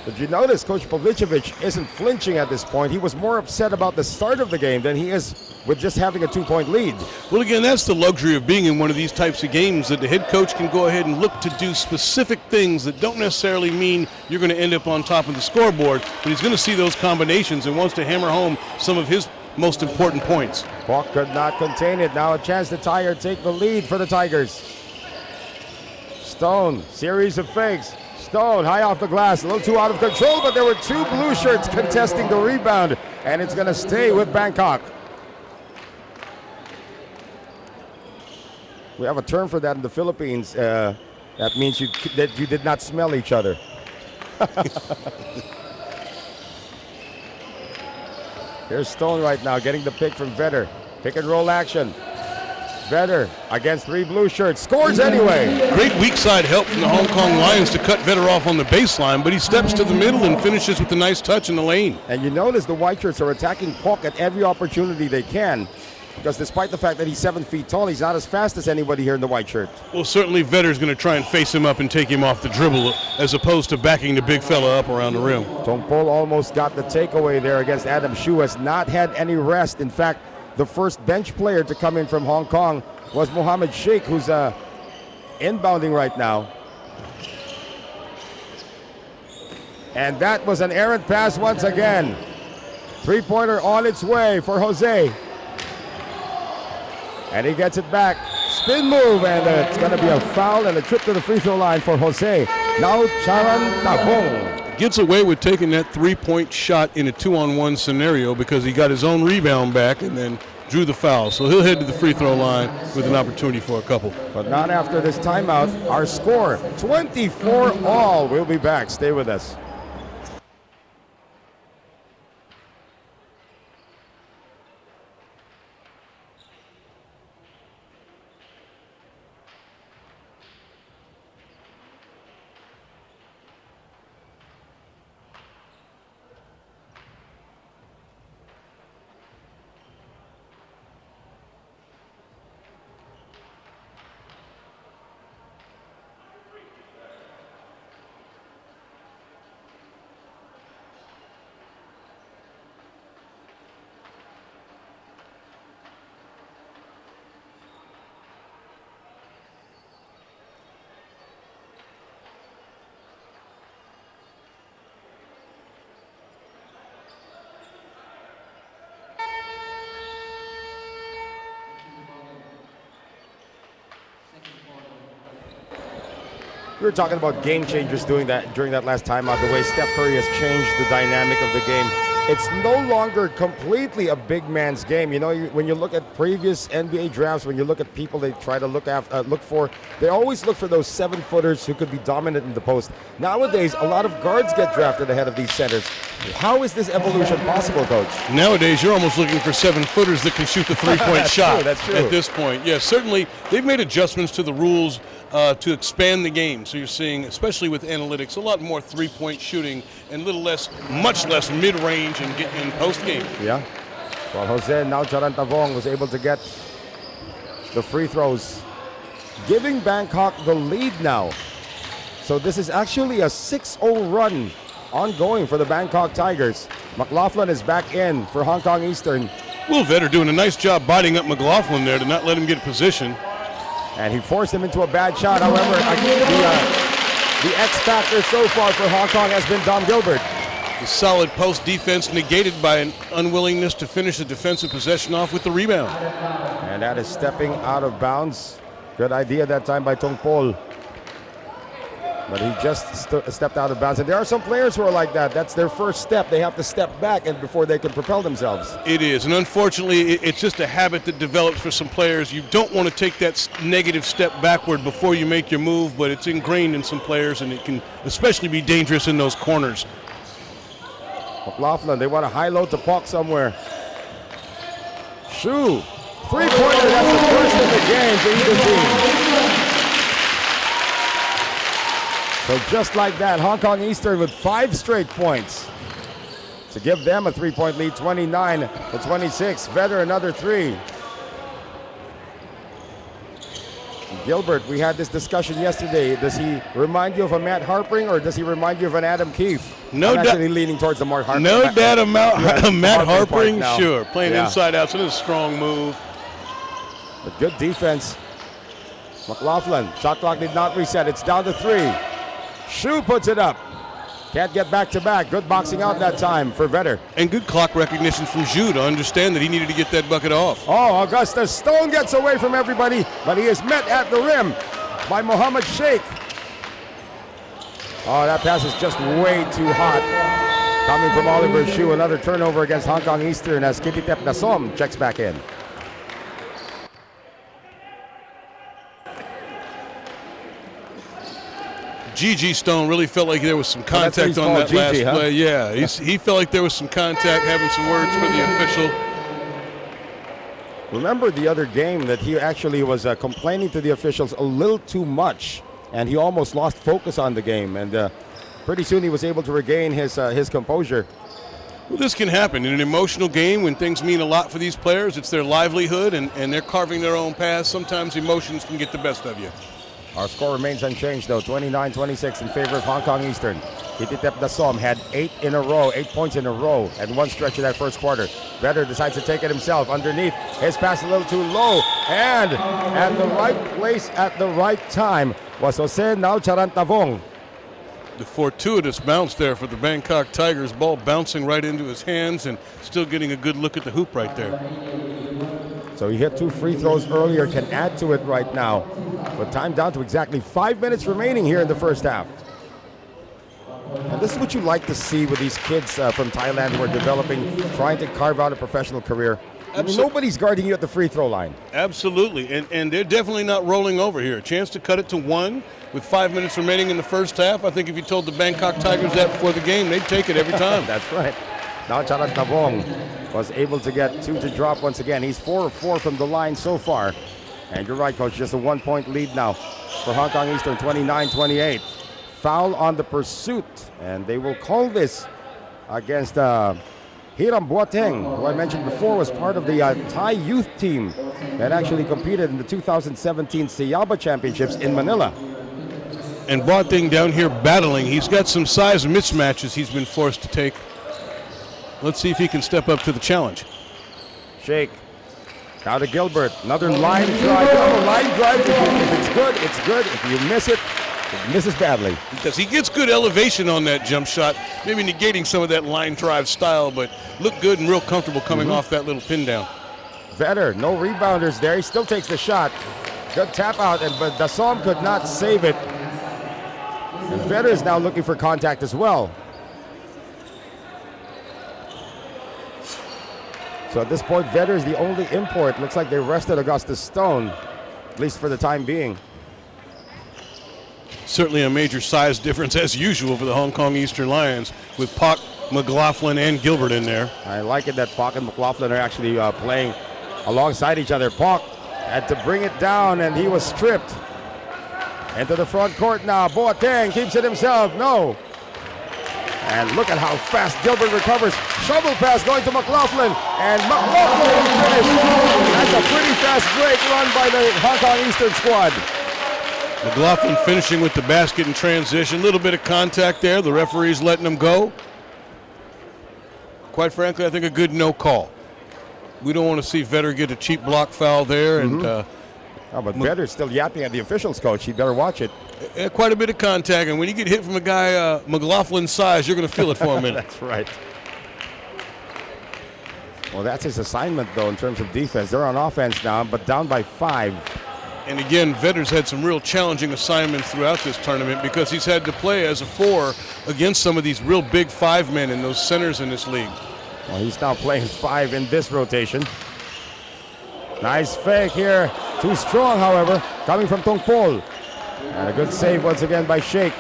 Did you notice Coach Pavicevic isn't flinching at this point? He was more upset about the start of the game than he is with just having a 2-point lead. Well, again, that's the luxury of being in one of these types of games, that the head coach can go ahead and look to do specific things that don't necessarily mean you're going to end up on top of the scoreboard, but he's going to see those combinations and wants to hammer home some of his most important points. Pok could not contain it. Now a chance to tie or take the lead for the Tigers. Stone, series of fakes. Stone high off the glass, a little too out of control, but there were 2 blue shirts contesting the rebound, and it's going to stay with Bangkok. We have a term for that in the Philippines. That means that you did not smell each other. Here's Stone right now getting the pick from Vedder. Pick and roll action. Vedder against 3 blue shirts, scores anyway. Great weak side help from the Hong Kong Lions to cut Vedder off on the baseline, but he steps to the middle and finishes with a nice touch in the lane. And you notice the white shirts are attacking Pok at every opportunity they can, because despite the fact that he's 7 feet tall, he's not as fast as anybody here in the white shirt. Well, certainly Vedder's going to try and face him up and take him off the dribble, as opposed to backing the big fella up around the rim. Tongpol almost got the takeaway there against Adam Shue, has not had any rest. In fact, the first bench player to come in from Hong Kong was Mohammed Sheikh, who's inbounding right now. And that was an errant pass once again. 3-pointer on its way for Jose. And he gets it back. Spin move, and it's going to be a foul and a trip to the free throw line for Jose. Now Charan Tavong gets away with taking that 3-point shot in a 2-on-1 scenario because he got his own rebound back and then drew the foul. So he'll head to the free throw line with an opportunity for a couple. But not after this timeout. Our score, 24-all. We'll be back. Stay with us. We were talking about game changers during that last timeout, the way Steph Curry has changed the dynamic of the game. It's no longer completely a big man's game. You know, when you look at previous NBA drafts, when you look at people they try to look for, they always look for those 7-footers who could be dominant in the post. Nowadays, a lot of guards get drafted ahead of these centers. How is this evolution possible, Coach? Nowadays, you're almost looking for 7-footers that can shoot the 3-point shot. That's true. At this point. Yes, certainly they've made adjustments to the rules to expand the game. So you're seeing, especially with analytics, a lot more three-point shooting and much less mid-range and post-game. Yeah. Well, Jose now Charantavong was able to get the free throws, giving Bangkok the lead now. So this is actually a 6-0 run ongoing for the Bangkok Tigers. McLaughlin is back in for Hong Kong Eastern. Will Vetter doing a nice job biting up McLaughlin there to not let him get position. And he forced him into a bad shot. However, the X factor so far for Hong Kong has been Dom Gilbert. The solid post defense negated by an unwillingness to finish the defensive possession off with the rebound. And that is stepping out of bounds. Good idea that time by Tong Pol. But he just stepped out of bounds. And there are some players who are like that. That's their first step. They have to step back and before they can propel themselves. It is. And unfortunately, it's just a habit that develops for some players. You don't want to take that negative step backward before you make your move, but it's ingrained in some players, and it can especially be dangerous in those corners. McLaughlin, they want a high load to Pok somewhere. Shu, three-pointer, that's the first in the game for either team. So just like that, Hong Kong Eastern with 5 straight points to give them a 3-point lead, 29-26. Vetter another 3. Gilbert, we had this discussion yesterday. Does he remind you of a Matt Harpring or does he remind you of an Adam Keefe? No doubt. Actually leaning towards the Mark Harpring. No doubt about Matt Harpring, sure. Playing Yeah. inside out, so it's a strong move. But good defense. McLaughlin, shot clock did not reset. It's down to 3. Shu puts it up. Can't get back to back. Good boxing out that time for Vetter. And good clock recognition from Zhu to understand that he needed to get that bucket off. Oh, Augustus Stone gets away from everybody, but he is met at the rim by Mohammed Sheikh. Oh, that pass is just way too hot. Coming from Oliver Shu, another turnover against Hong Kong Eastern as Kititep Nasom checks back in. Gigi Stone really felt like there was some contact on that last play. Yeah, he felt like there was some contact, having some words for the official. Remember the other game that he actually was complaining to the officials a little too much, and he almost lost focus on the game. And pretty soon he was able to regain his composure. Well, this can happen in an emotional game when things mean a lot for these players. It's their livelihood, and they're carving their own path. Sometimes emotions can get the best of you. Our score remains unchanged, though, 29-26 in favor of Hong Kong Eastern. Kititep Nasom had 8 points in a row at one stretch of that first quarter. Vetter decides to take it himself underneath. His pass a little too low, and at the right place at the right time was Jose Nao Charantavong. The fortuitous bounce there for the Bangkok Tigers. Ball bouncing right into his hands and still getting a good look at the hoop right there. So he hit 2 free throws earlier, can add to it right now. But time down to exactly 5 minutes remaining here in the first half. And this is what you like to see with these kids from Thailand who are developing, trying to carve out a professional career. I mean, nobody's guarding you at the free throw line. Absolutely, and they're definitely not rolling over here. A chance to cut it to 1 with 5 minutes remaining in the first half. I think if you told the Bangkok Tigers that before the game, they'd take it every time. That's right. Now Charantavong was able to get 2 to drop once again. He's 4 of 4 from the line so far. And you're right, Coach, just a 1-point lead now for Hong Kong Eastern, 29-28. Foul on the pursuit, and they will call this against Hiram Boateng, who I mentioned before was part of the Thai youth team that actually competed in the 2017 Siaba Championships in Manila. And Boateng down here battling. He's got some size mismatches he's been forced to take. Let's see if he can step up to the challenge. Shake. Now to Gilbert. Another line drive. Another line drive. If it's good, it's good. If you miss it, it misses badly. Because he gets good elevation on that jump shot, maybe negating some of that line drive style, but looked good and real comfortable coming off that little pin down. Vetter, no rebounders there. He still takes the shot. Good tap out, but Dasom could not save it. And Vetter is now looking for contact as well. So at this point, Vetter is the only import. Looks like they rested Augustus Stone, at least for the time being. Certainly a major size difference, as usual, for the Hong Kong Eastern Lions, with Pak, McLaughlin, and Gilbert in there. I like it that Pak and McLaughlin are actually playing alongside each other. Pak had to bring it down, and he was stripped. Into the front court now. Boateng keeps it himself. No. And look at how fast Gilbert recovers. Shovel pass going to McLaughlin. And McLaughlin will finish. That's a pretty fast break run by the Hong Kong Eastern squad. McLaughlin finishing with the basket in transition. A little bit of contact there. The referee's letting him go. Quite frankly, I think a good no call. We don't want to see Vetter get a cheap block foul there. And but Vetter's still yapping at the officials, coach. He better watch it. Quite a bit of contact. And when you get hit from a guy McLaughlin's size, you're going to feel it for a minute. That's right. Well, that's his assignment, though, in terms of defense. They're on offense now, but down by 5. And again, Vetter's had some real challenging assignments throughout this tournament because he's had to play as a 4 against some of these real big 5 men and those centers in this league. Well, he's now playing 5 in this rotation. Nice fake here. Too strong, however, coming from Tongpol. And a good save once again by Sheikh.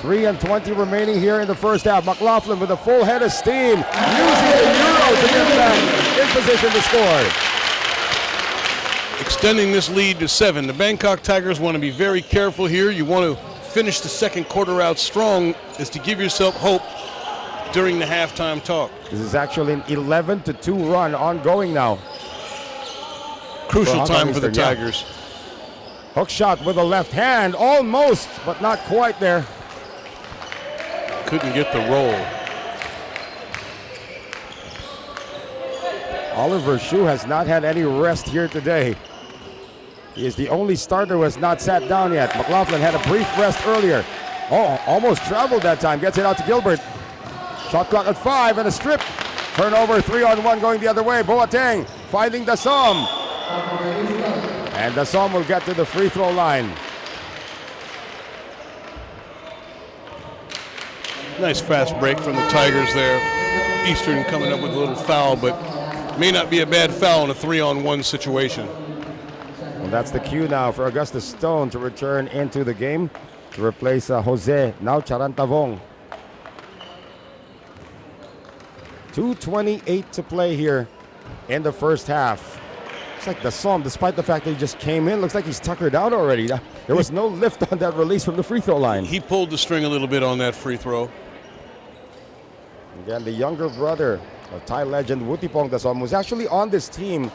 3:20 remaining here in the first half. McLaughlin with a full head of steam, using the Euro to get back in position to score. Extending this lead to 7. The Bangkok Tigers want to be very careful here. You want to finish the second quarter out strong is to give yourself hope during the halftime talk. This is actually an 11-2 run ongoing now. Crucial time for the Tigers. Yeah. Hook shot with the left hand, almost, but not quite there. Couldn't get the roll. Oliver Hsu has not had any rest here today. He is the only starter who has not sat down yet. McLaughlin had a brief rest earlier. Oh, almost traveled that time. Gets it out to Gilbert. Shot clock at 5 and a strip. Turnover, 3-on-1 going the other way. Boateng finding Dasom. And Dasom will get to the free throw line. Nice fast break from the Tigers there. Eastern coming up with a little foul, but may not be a bad foul in a 3-on-1 situation. Well, that's the cue now for Augustus Stone to return into the game to replace Jose, now Charantavong. 2:28 to play here in the first half. Looks like Dasom, despite the fact that he just came in, looks like he's tuckered out already. There was no lift on that release from the free throw line. He pulled the string a little bit on that free throw. Again, the younger brother of Thai legend Wutipong Dasom was actually on this team,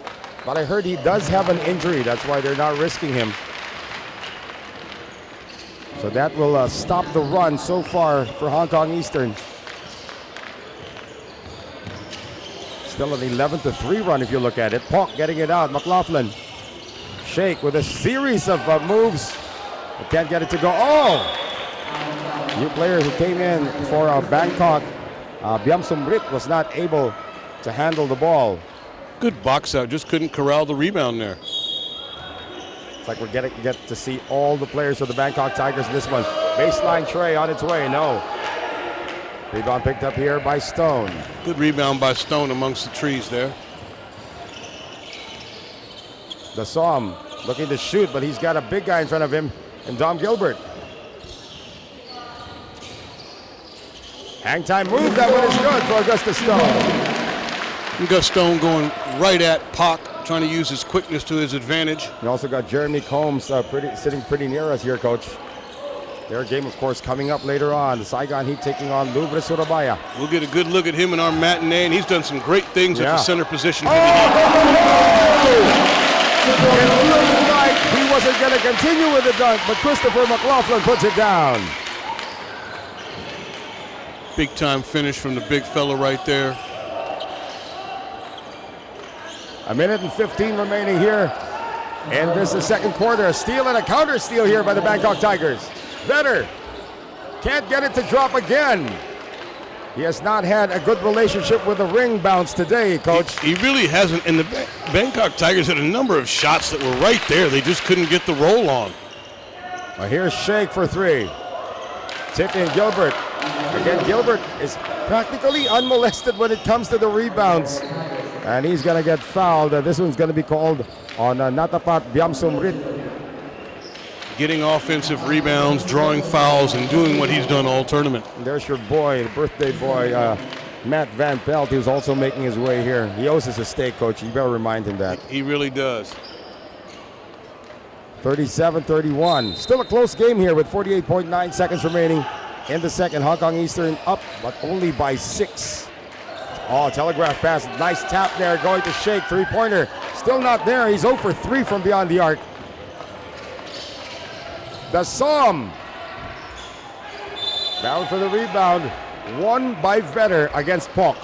but I heard he does have an injury. That's why they're not risking him. So that will stop the run so far for Hong Kong Eastern. Still an 11-3 run if you look at it. Pok getting it out. McLaughlin. Sheikh with a series of moves. But can't get it to go. Oh! New player who came in for Bangkok. Biamsum Rit was not able to handle the ball. Good box out. Just couldn't corral the rebound there. It's like we're get to see all the players of the Bangkok Tigers in this one. Baseline tray on its way. No. Rebound picked up here by Stone. Good rebound by Stone amongst the trees there. Dasom looking to shoot, but he's got a big guy in front of him, and Dom Gilbert. Hang time move, that one is good for Augustus Stone. You got Stone going right at Pok, trying to use his quickness to his advantage. We also got Jeremy Combs sitting pretty near us here, Coach. Their game, of course, coming up later on. The Saigon Heat taking on Louvre Surabaya. We'll get a good look at him in our matinee, and he's done some great things at the center position for the Heat. It looked like he wasn't going to continue with the dunk, but Christopher McLaughlin puts it down. Big time finish from the big fella right there. A minute and 15 remaining here. And this is second quarter. A steal and a counter steal here by the Bangkok Tigers. Vetter can't get it to drop again. He has not had a good relationship with the ring bounce today, Coach. He really hasn't. And the Bangkok Tigers had a number of shots that were right there. They just couldn't get the roll on. Well, here's Sheikh for 3. Tip in Gilbert. Again, Gilbert is practically unmolested when it comes to the rebounds. And he's going to get fouled. This one's going to be called on Natapat Biamsum Rit. Getting offensive rebounds, drawing fouls, and doing what he's done all tournament. There's your boy, the birthday boy, Matt Van Pelt, who's also making his way here. He owes us a steak, Coach. You better remind him that. He really does. 37-31. Still a close game here with 48.9 seconds remaining in the second. Hong Kong Eastern up, but only by 6. Oh, telegraph pass. Nice tap there. Going to Shake. Three-pointer. Still not there. He's 0 for 3 from beyond the arc. The Som. Down for the rebound. Won by Vetter against Pok.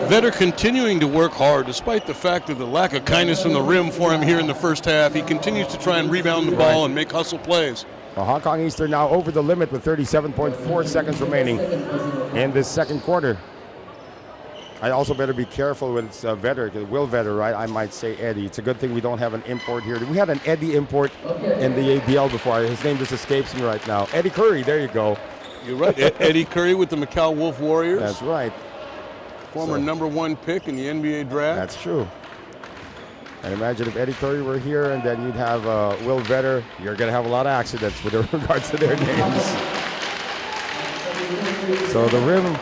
Vetter continuing to work hard despite the fact of the lack of kindness from the rim for him here in the first half. He continues to try and rebound the ball and make hustle plays. Well, Hong Kong Eastern now over the limit with 37.4 seconds remaining in this second quarter. I also better be careful with Vetter, Will Vetter, right? I might say Eddie. It's a good thing we don't have an import here. We had an Eddie import in the ABL before. His name just escapes me right now. Eddie Curry, there you go. You're right. Eddie Curry with the Macau Wolf Warriors. That's right. Former #1 pick in the NBA draft. That's true. And imagine if Eddie Curry were here and then you'd have Will Vetter. You're going to have a lot of accidents with regards to their names. So the rim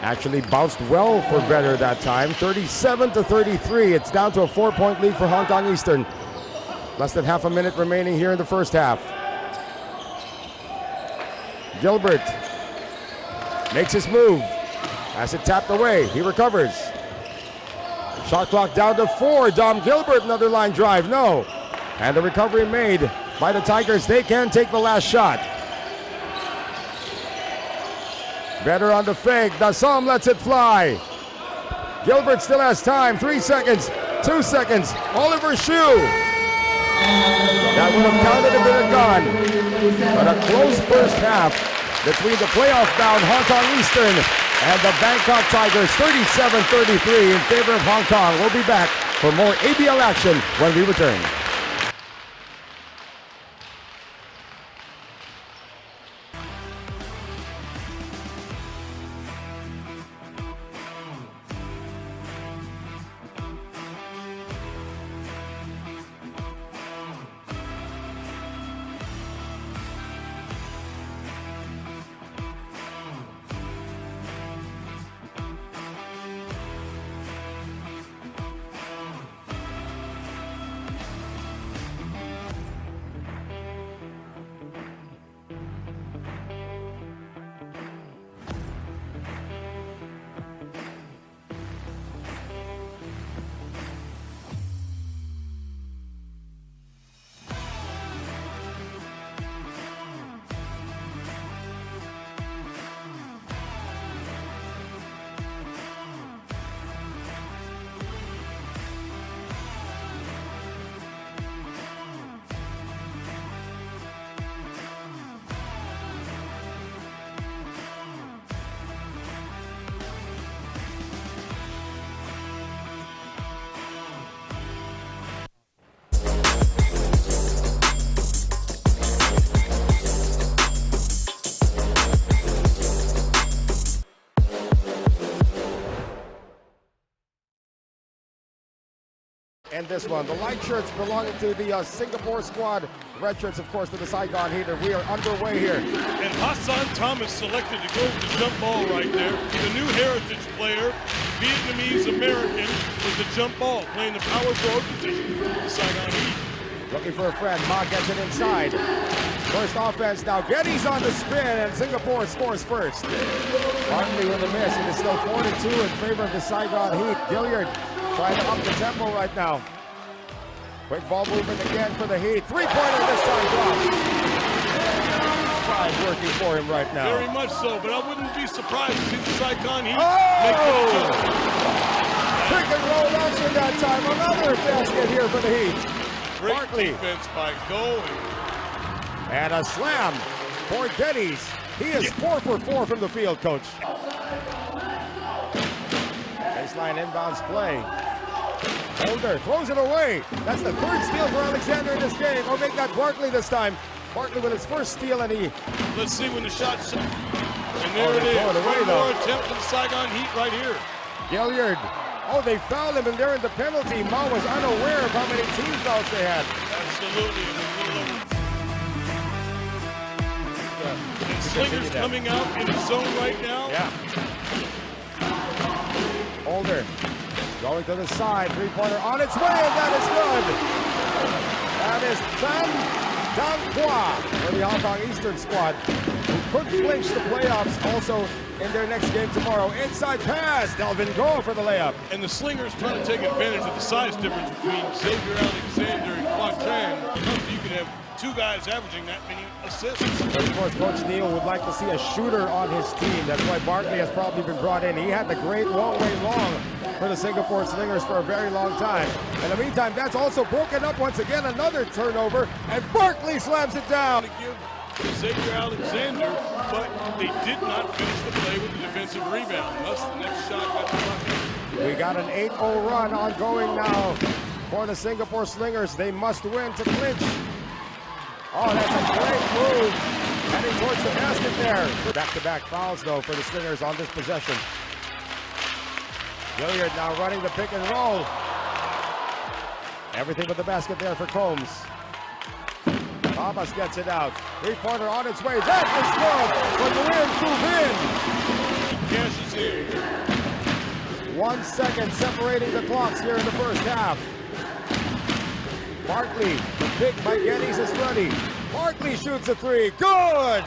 actually bounced well for Vetter that time. 37-33. It's down to a 4-point lead for Hong Kong Eastern. Less than half a minute remaining here in the first half. Gilbert makes his move. Has it tapped away. He recovers. Shot clock down to 4. Dom Gilbert, another line drive. No. And the recovery made by the Tigers. They can take the last shot. Vetter on the fake. Dasam lets it fly. Gilbert still has time. 3 seconds. 2 seconds. Oliver Shue. That would have counted if it had gone. But a close first half between the playoff-bound Hong Kong Eastern and the Bangkok Tigers. 37-33 in favor of Hong Kong. We'll be back for more ABL action when we return. And this one, the light shirts belonging to the Singapore squad. Red shirts, of course, to the Saigon Heat. We are underway here. And Hassan Thomas selected to go with the jump ball right there. He's a new heritage player, Vietnamese-American, with the jump ball, playing the power forward position for the Saigon Heat. Looking for a friend. Ma gets it inside. First offense now. Geddes on the spin, and Singapore scores first. Barkley with a miss. It is still 4-2 in favor of the Saigon Heat. Gilliard trying to up the tempo right now. Quick ball movement again for the Heat. Three-pointer this time dropped. Five working for him right now. Very much so, but I wouldn't be surprised to see the Saigon Heat make the jump. Pick and roll action that time. Another basket here for the Heat. Great Barkley. defense by Go. And a slam for Geddes. He is 4 for 4 from the field, coach. Baseline inbounds play. Holder throws it away. That's the third steal for Alexander in this game. Or make that Barkley this time. Barkley with his first steal, and he... Let's see when the shot's... And there it is. Away, One more attempt for the Saigon Heat right here. Gilliard. Oh, they fouled him, and they're in the penalty. Ma was unaware of how many team fouls they had. Absolutely. And Slinger's coming out in his zone right now. Yeah. Holder going to the side. Three-pointer on its way, and that is good. That is Tan Dang-Hua for the Hong Kong Eastern squad, who could clinch the playoffs also in their next game tomorrow. Inside pass, Delvin Go for the layup. And the Slingers trying to take advantage of the size difference between Xavier Alexander and Kwok Tran. You can have two guys averaging that many assists. Of course, Coach Neal would like to see a shooter on his team. That's why Barkley has probably been brought in. He had the great long-way long for the Singapore Slingers for a very long time. In the meantime, that's also broken up once again. Another turnover, and Barkley slams it down. To give Xavier Alexander, but they did not finish the play with the defensive rebound. Thus, the next shot got the bucket. We got an 8-0 run ongoing now for the Singapore Slingers. They must win to clinch. Oh, that's a great move. Heading towards the basket there. Back-to-back fouls, though, for the Slingers on this possession. Gilliard now running the pick and roll. Everything but the basket there for Combs. Thomas gets it out. Three-pointer on its way. That is good, but the wind move in. Cash is in. 1 second separating the clocks here in the first half. Barkley, the pick by Geddes is ready. Barkley shoots a three. Good!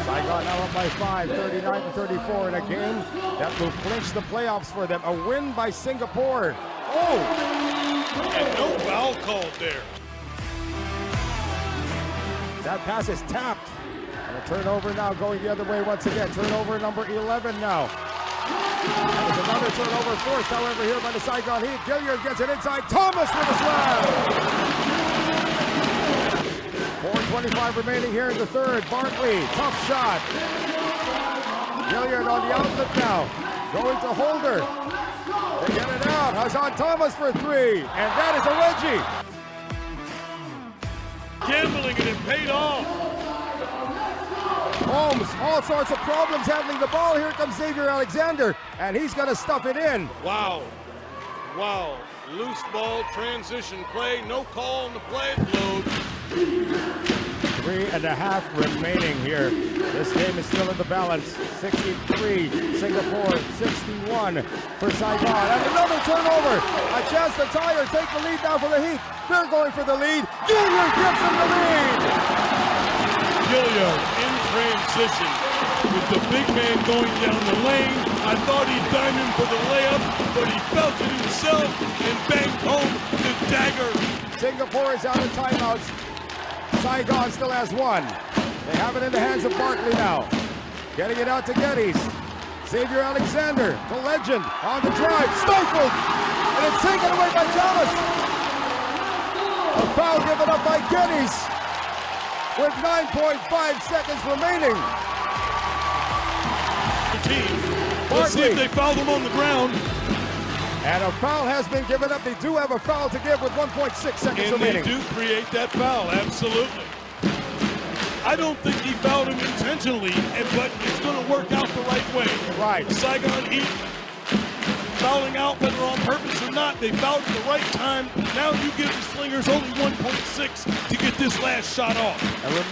Saigon now up by 5, 39-34 in a game that will clinch the playoffs for them. A win by Singapore. Oh! And no foul called there. That pass is tapped. And a turnover now going the other way once again. Turnover number 11 now. There's another turnover forced, however, here by the Saigon Heat. Gilliard gets it inside. Thomas with a slam. 4:25 remaining here in the third. Barkley, tough shot. Gilliard on the outlet now. Going to Holder. They get it out. Hassan Thomas for three. And that is a wedgie. Gambling and it paid off. Holmes, all sorts of problems handling the ball. Here comes Xavier Alexander, and he's going to stuff it in. Wow. Wow. Loose ball, transition play, no call on the play. Load. 3.5 remaining here. This game is still in the balance. 63, Singapore, 61 for Saigon. And another turnover. A chance to tie or take the lead now for the Heat. They're going for the lead. Gilliard gives them the lead. Gilliard in transition with the big man going down the lane. I thought he'd dime him for the layup, but he felt it himself and banged home the dagger. Singapore is out of timeouts. Saigon still has one. They have it in the hands of Barkley now. Getting it out to Geddes. Xavier Alexander, the legend, on the drive, stifled, and it's taken away by Thomas. A foul given up by Geddes with 9.5 seconds remaining. Let's see if they fouled him on the ground. And a foul has been given up. They do have a foul to give with 1.6 seconds remaining. And they do create that foul, absolutely. I don't think he fouled him intentionally, but it's going to work out the right way. Right. The Saigon Heat fouling out, whether on purpose or not, they fouled at the right time. Now you give the Slingers only 1.6 to get this last shot off.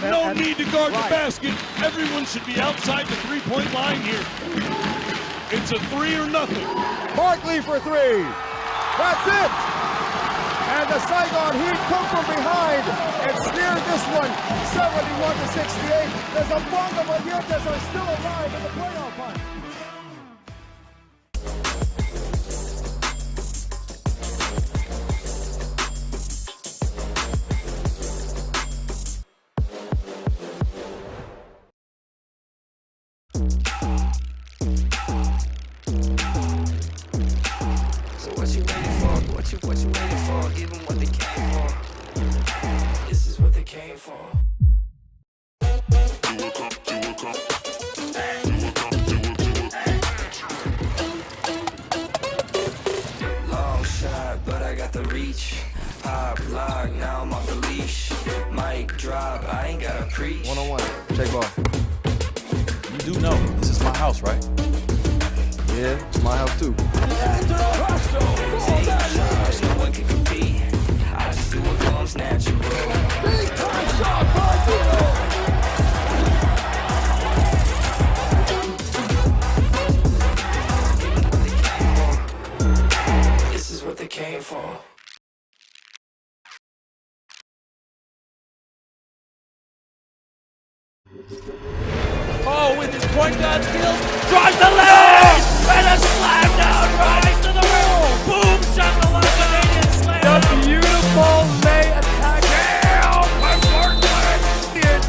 No need to guard the basket. Everyone should be outside the three-point line here. It's a 3 or nothing. Barkley for three. That's it. And the Saigon Heat come from behind and steer this one 71-68. There's a Bonga Mayentes are still alive in the playoff hunt. What you waiting for? Give them what they came for. This is what they came for. Long shot, but I got the reach. Pop, lock, now I'm off the leash. Mic drop, I ain't got a preach. One-on-one, check ball. You do know this is my house, right? Yeah, it's my house too. No one can compete. I just do what comes natural. Big time shot by Dino. This Oh, with his point guard skills, drives the lane, and a slam down, right to the rim. Boom, shakalaka, Canadian slam. The beautiful lay attack. Damn, my Portland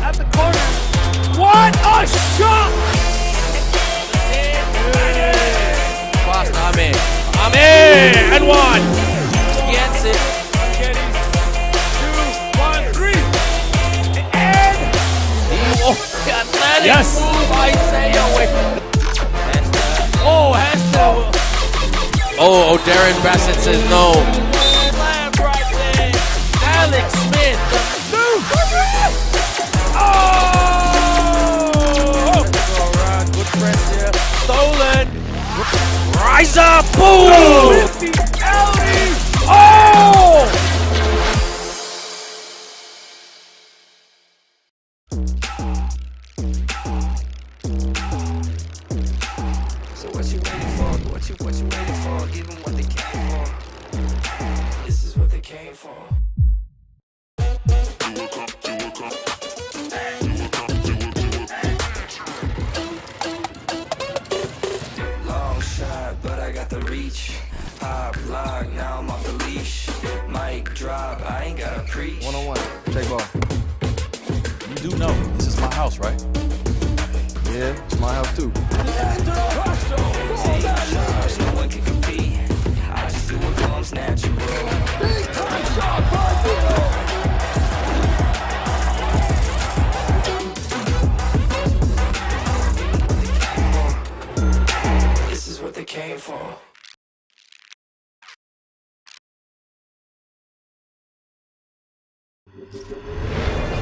at the corner. What a shot! Fast, I'm in, and one. Gets it. 2, 1, 3. And Athletic yes. move, I say away. Hester. Oh, Darren Bassett says no. Slam right there. Alex Smith. Good press here. Stolen. Rise up, boom! With the alley. Oh! So what you waiting for? What you waiting for? Give them what they came for. This is what they came for. Long shot, but I got the reach. Pop, lock, now I'm off the leash. Mic drop, I ain't gotta preach. One-on-one. J ball. You do know this is my house, right? Yeah, it's my house too. No one can compete. I just do what comes natural. This is what they came for.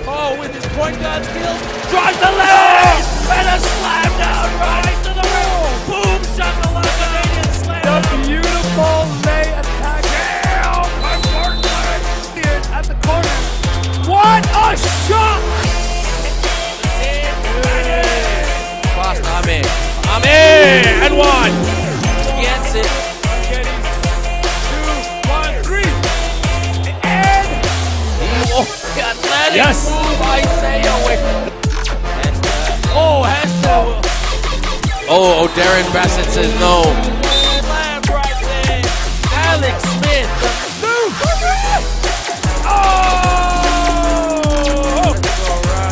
Oh, with his point guard skills, drives the lane, and a slam down, right to the rim. Boom, shakalaka, Canadian slam. The beautiful lay attack. Damn, my Portland at the corner. What a shot! Fast, I'm in, and one. Gets it. 2, 1, 3. And Athletic yes. move, I say away. Hester. Oh, Darren Bassett says no. Slam right there. Alex Smith.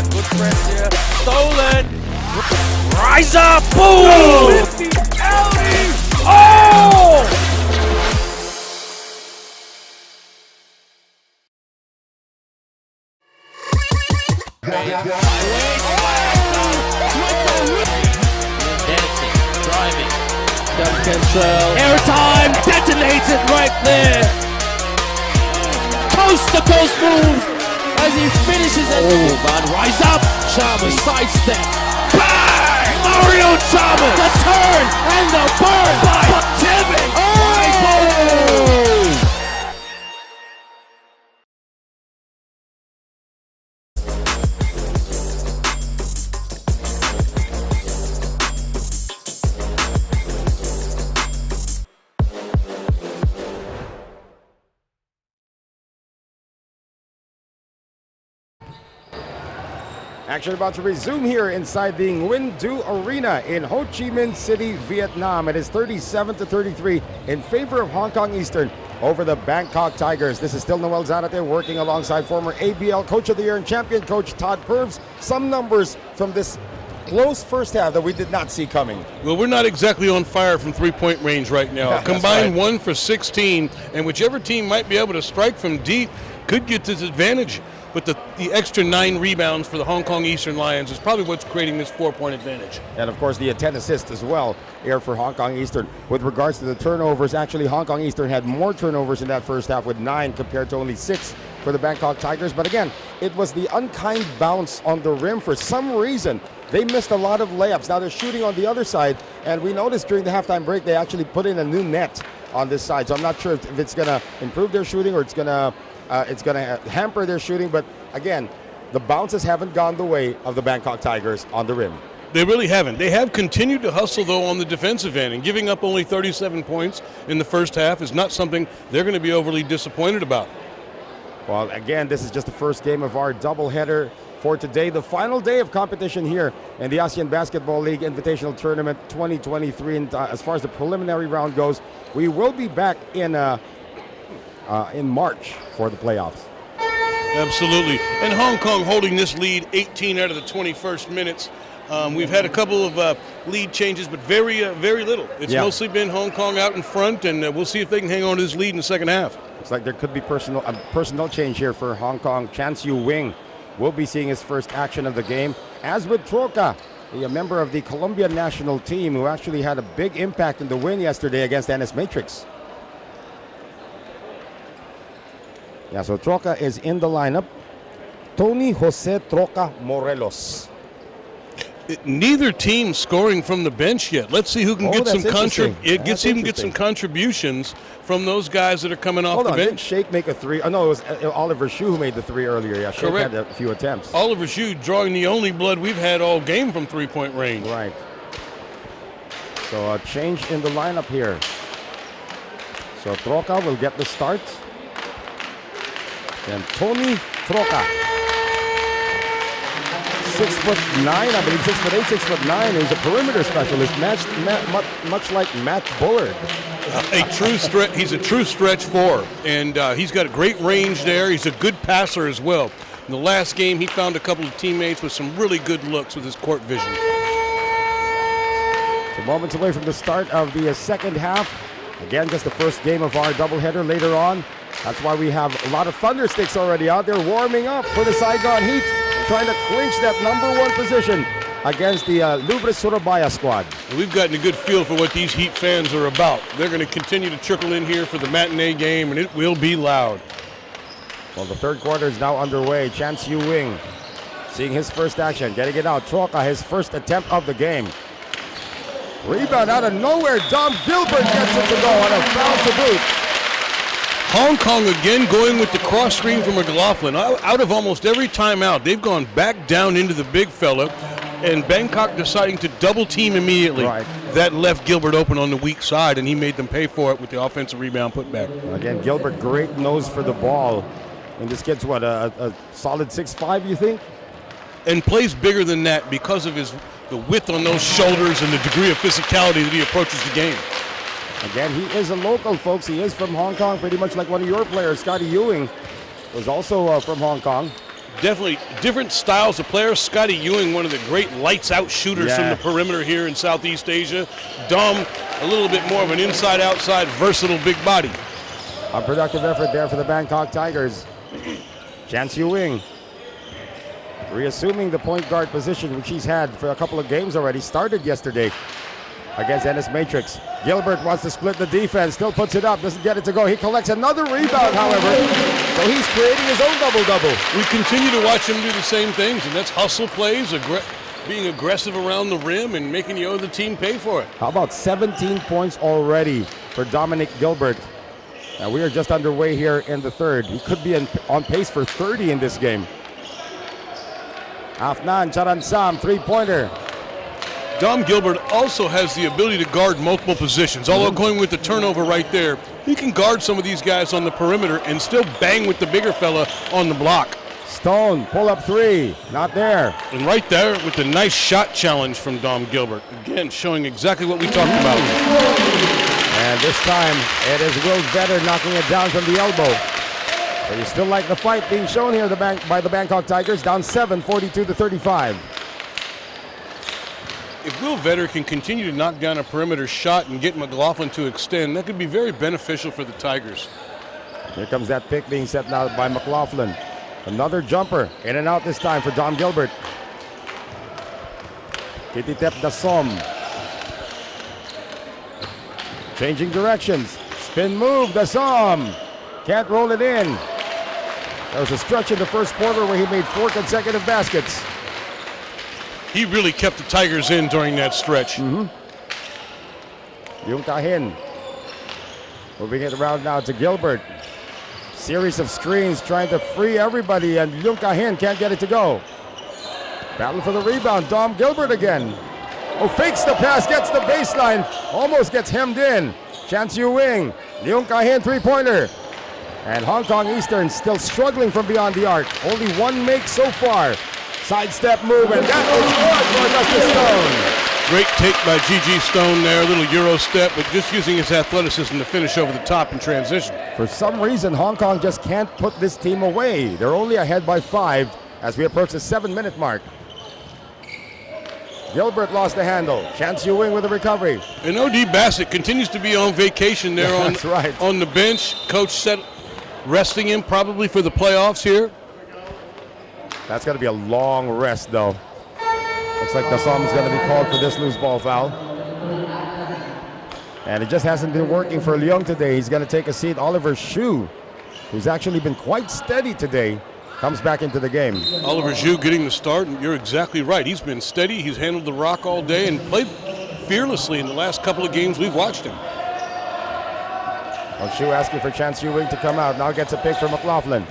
Good press here. Stolen. Rise up, boom! With the alley. Oh! Dancing, driving. Airtime detonates it right there. Coast to coast move as he finishes it. Rise up. Chalmers sidestep. Bang! Mario Chalmers. The turn and the burn by Timmy. Action about to resume here inside the Nguyen Du Arena in Ho Chi Minh City, Vietnam. It is 37-33 in favor of Hong Kong Eastern over the Bangkok Tigers. This is still Noel Zanate working alongside former ABL Coach of the Year and Champion Coach Todd Purves. Some numbers from this close first half that we did not see coming. Well, we're not exactly on fire from three-point range right now. That's Combined right. 1 for 16, and whichever team might be able to strike from deep could get this advantage. But the extra 9 rebounds for the Hong Kong Eastern Lions is probably what's creating this 4-point advantage. And of course the 10 assists as well here for Hong Kong Eastern. With regards to the turnovers, actually Hong Kong Eastern had more turnovers in that first half with 9 compared to only 6 for the Bangkok Tigers. But again, it was the unkind bounce on the rim. For some reason, they missed a lot of layups. Now they're shooting on the other side, and we noticed during the halftime break they actually put in a new net on this side. So I'm not sure if it's going to improve their shooting or it's going to hamper their shooting. But again, the bounces haven't gone the way of the Bangkok Tigers on the rim. They really haven't. They have continued to hustle, though, on the defensive end, and giving up only 37 points in the first half is not something they're going to be overly disappointed about. Well, again, this is just the first game of our doubleheader for today, the final day of competition here in the ASEAN Basketball League Invitational Tournament 2023. And as far as the preliminary round goes, we will be back in March for the playoffs. Absolutely. And Hong Kong holding this lead 18 out of the 21st minutes. We've had a couple of lead changes, but very little. It's mostly been Hong Kong out in front, and we'll see if they can hang on to this lead in the second half. Looks like there could be personnel change here for Hong Kong. Chan Siu Wing will be seeing his first action of the game, as with Troca, a member of the Colombian national team who actually had a big impact in the win yesterday against NS Matrix. Yeah, so Troca is in the lineup. Tony Jose Troca Morelos. Neither team scoring from the bench yet. Let's see who can get some contributions from those guys that are coming off the bench. Didn't Sheikh make a three? Oh, no, it was Oliver Hsu who made the three earlier. Yeah, Sheikh had a few attempts. Oliver Hsu drawing the only blood we've had all game from three-point range. Right. So a change in the lineup here. So Troca will get the start. And Tony Troca. 6'9", I believe 6'8", 6'9". He's a perimeter specialist, much like Matt Bullard. He's a true stretch four, and he's got a great range there. He's a good passer as well. In the last game, he found a couple of teammates with some really good looks with his court vision. So moments away from the start of the second half. Again, just the first game of our doubleheader later on. That's why we have a lot of Thunder Sticks already out there warming up for the Saigon Heat, trying to clinch that #1 position against the Louvre Surabaya squad. We've gotten a good feel for what these Heat fans are about. They're going to continue to trickle in here for the matinee game, and it will be loud. Well, the third quarter is now underway. Chan Siu Wing seeing his first action, getting it out. Troca, his first attempt of the game. Rebound out of nowhere. Dom Gilbert gets it to go on a foul to boot. Hong Kong again going with the cross screen from McLaughlin. Out of almost every timeout, they've gone back down into the big fella, and Bangkok deciding to double team immediately. Right. That left Gilbert open on the weak side, and he made them pay for it with the offensive rebound putback. Again, Gilbert, great nose for the ball. And this kid's what, a solid 6'5", you think? And plays bigger than that because of the width on those shoulders and the degree of physicality that he approaches the game. Again, he is a local, folks. He is from Hong Kong, pretty much like one of your players. Scotty Ewing was also from Hong Kong. Definitely different styles of players. Scotty Ewing, one of the great lights-out shooters from the perimeter here in Southeast Asia. Dom, a little bit more of an inside-outside, versatile big body. A productive effort there for the Bangkok Tigers. Chan Siu Wing reassuming the point guard position, which he's had for a couple of games already. Started yesterday against NS Matrix. Gilbert wants to split the defense, still puts it up, doesn't get it to go. He collects another rebound, however, so he's creating his own double-double. We continue to watch him do the same things, and that's hustle plays, being aggressive around the rim and making the other team pay for it. How about 17 points already for Dominic Gilbert? Now we are just underway here in the third. He could be on pace for 30 in this game. Afnan Charansam, three-pointer. Dom Gilbert also has the ability to guard multiple positions. Although going with the turnover right there, he can guard some of these guys on the perimeter and still bang with the bigger fella on the block. Stone, pull-up three, not there. And right there with the nice shot challenge from Dom Gilbert. Again, showing exactly what we talked about. And this time, it is Will Vetter knocking it down from the elbow. So you still like the fight being shown here by the Bangkok Tigers, down 7, 42-35. If Will Vetter can continue to knock down a perimeter shot and get McLaughlin to extend, that could be very beneficial for the Tigers. Here comes that pick being set now by McLaughlin. Another jumper, in and out this time for Dom Gilbert. Kititep Dasom. Changing directions. Spin move, Dasom. Can't roll it in. There was a stretch in the first quarter where he made 4 consecutive baskets. He really kept the Tigers in during that stretch. Yung Kahin. Moving it around now to Gilbert. Series of screens trying to free everybody, and Yung Kahin can't get it to go. Battle for the rebound. Dom Gilbert again. Oh, fakes the pass, gets the baseline, almost gets hemmed in. Chan Siu Wing. Yung Kahin three-pointer. And Hong Kong Eastern still struggling from beyond the arc. Only one make so far. Sidestep move, and that is good for Augustus Stone. Great take by G.G. Stone there, a little Euro step, but just using his athleticism to finish over the top in transition. For some reason, Hong Kong just can't put this team away. They're only ahead by 5 as we approach the 7-minute mark. Gilbert lost the handle. Chance Yu Wing with the recovery. And O.D. Bassett continues to be on vacation there on the bench. Coach said resting him probably for the playoffs here. That's going to be a long rest, though. Looks like the sum is going to be called for this loose ball foul. And it just hasn't been working for Leung today. He's going to take a seat. Oliver Hsu, who's actually been quite steady today, comes back into the game. Oliver Hsu getting the start, and you're exactly right. He's been steady. He's handled the rock all day and played fearlessly in the last couple of games we've watched him. Well, Hsu asking for Chance Yu Wing to come out. Now gets a pick from McLaughlin.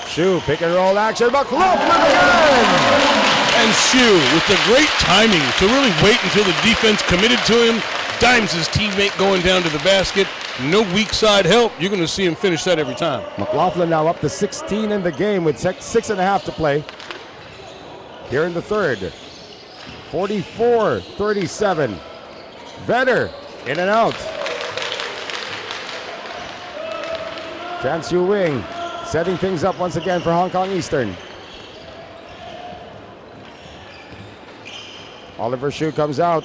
Hsu, pick and roll action. McLaughlin again! And Hsu with the great timing to really wait until the defense committed to him, dimes his teammate going down to the basket. No weak side help. You're going to see him finish that every time. McLaughlin now up to 16 in the game with 6.5 to play. Here in the third. 44-37. Vetter in and out. Chance Yu Wing setting things up once again for Hong Kong Eastern. Oliver Hsu comes out.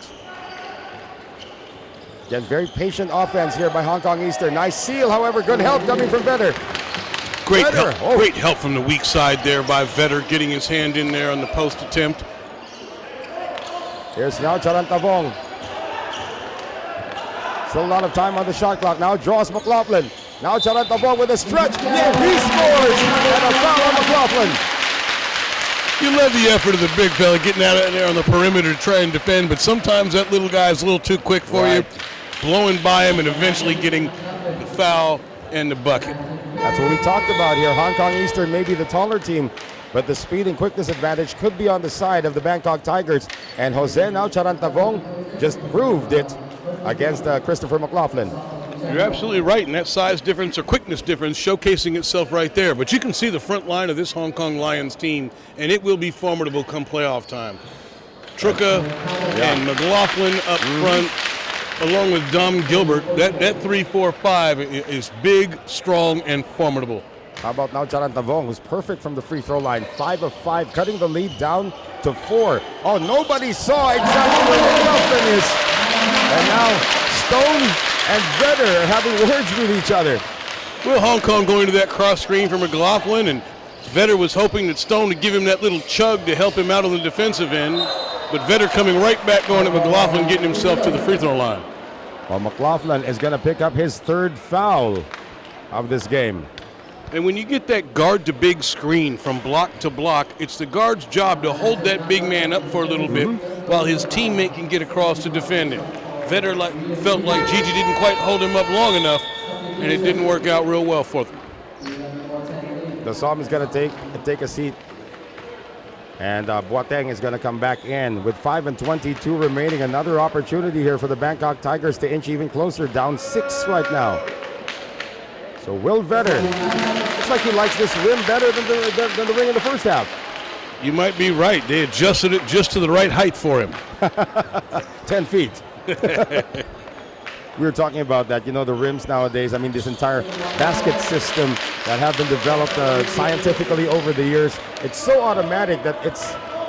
Again, very patient offense here by Hong Kong Eastern. Nice seal, however, good help coming from Vetter. Great help from the weak side there by Vetter, getting his hand in there on the post attempt. Here's now Charantavong. Still a lot of time on the shot clock. Now draws McLaughlin. Now Charantavong with a stretch. Yeah, he scores! And a foul on McLaughlin. You love the effort of the big fella getting out of there on the perimeter to try and defend, but sometimes that little guy is a little too quick for you, blowing by him and eventually getting the foul and the bucket. That's what we talked about here. Hong Kong Eastern may be the taller team, but the speed and quickness advantage could be on the side of the Bangkok Tigers. And Jose now Charantavong just proved it against Christopher McLaughlin. You're absolutely right, and that size difference or quickness difference showcasing itself right there. But you can see the front line of this Hong Kong Lions team, and it will be formidable come playoff time. Truca and McLaughlin up front, along with Dom Gilbert. That 3-4-5 is big, strong, and formidable. How about now Charantavong, who's perfect from the free throw line. 5 of 5, cutting the lead down to 4. Oh, nobody saw exactly where McLaughlin is. And now Stone and Vetter are having words with each other. Well, Hong Kong going to that cross screen for McLaughlin, and Vetter was hoping that Stone would give him that little chug to help him out on the defensive end. But Vetter coming right back going at McLaughlin, getting himself to the free throw line. Well, McLaughlin is going to pick up his 3rd foul of this game. And when you get that guard to big screen from block to block, it's the guard's job to hold that big man up for a little bit while his teammate can get across to defend him. Vetter felt like Gigi didn't quite hold him up long enough, and it didn't work out real well for them. The Som is going to take a seat, and Boateng is going to come back in with 5:22 remaining. Another opportunity here for the Bangkok Tigers to inch even closer, down 6 right now. So Will Vetter, looks like he likes this rim better than the ring in the first half. You might be right. They adjusted it just to the right height for him. 10 feet. We were talking about that, the rims nowadays. I mean, this entire basket system that have been developed scientifically over the years, it's so automatic that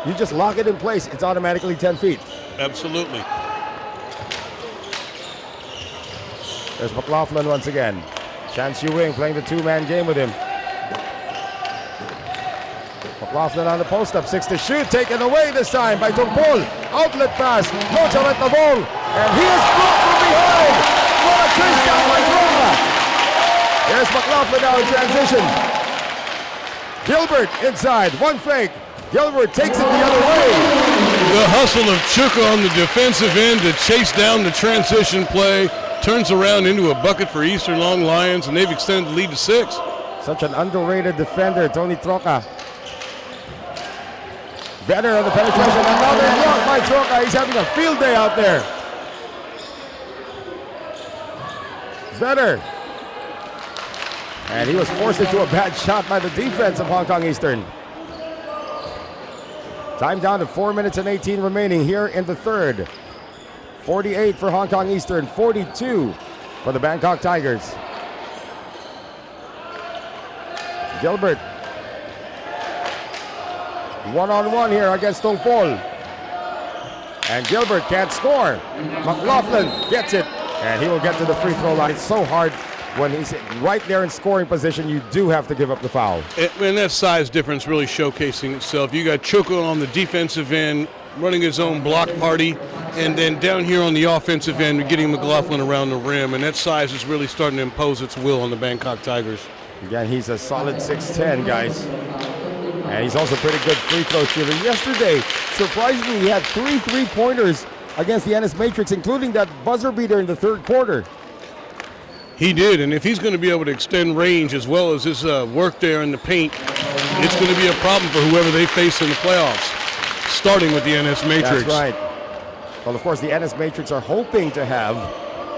you just lock it in place. It's automatically 10 feet. Absolutely. There's McLaughlin once again. Chance Yu Wing playing the 2-man game with him. McLaughlin on the post-up, 6 to shoot, taken away this time by Tungpol. Outlet pass, no Charantavong, and he is blocked from behind. What a chase down by Roma. There's McLaughlin now in transition. Gilbert inside, one fake. Gilbert takes it the other way. The hustle of Chuka on the defensive end to chase down the transition play, turns around into a bucket for Eastern Long Lions, and they've extended the lead to 6. Such an underrated defender, Tony Troca. Vetter on the penetration, another block by Troca. He's having a field day out there. Vetter. And he was forced into a bad shot by the defense of Hong Kong Eastern. Time down to 4 minutes and 18 remaining here in the third. 48 for Hong Kong Eastern, 42 for the Bangkok Tigers. Gilbert. One-on-one here against Tong Pol. And Gilbert can't score. McLaughlin gets it. And he will get to the free throw line. It's so hard when he's right there in scoring position. You do have to give up the foul. And that size difference really showcasing itself. You got Choco on the defensive end, running his own block party, and then down here on the offensive end, getting McLaughlin around the rim. And that size is really starting to impose its will on the Bangkok Tigers. Again, he's a solid 6'10", guys. And he's also pretty good free throw shooter. Yesterday, surprisingly, he had 3 3-pointers against the NS Matrix, including that buzzer beater in the third quarter. He did, and if he's going to be able to extend range as well as his work there in the paint, it's going to be a problem for whoever they face in the playoffs, starting with the NS Matrix. That's right. Well, of course, the NS Matrix are hoping to have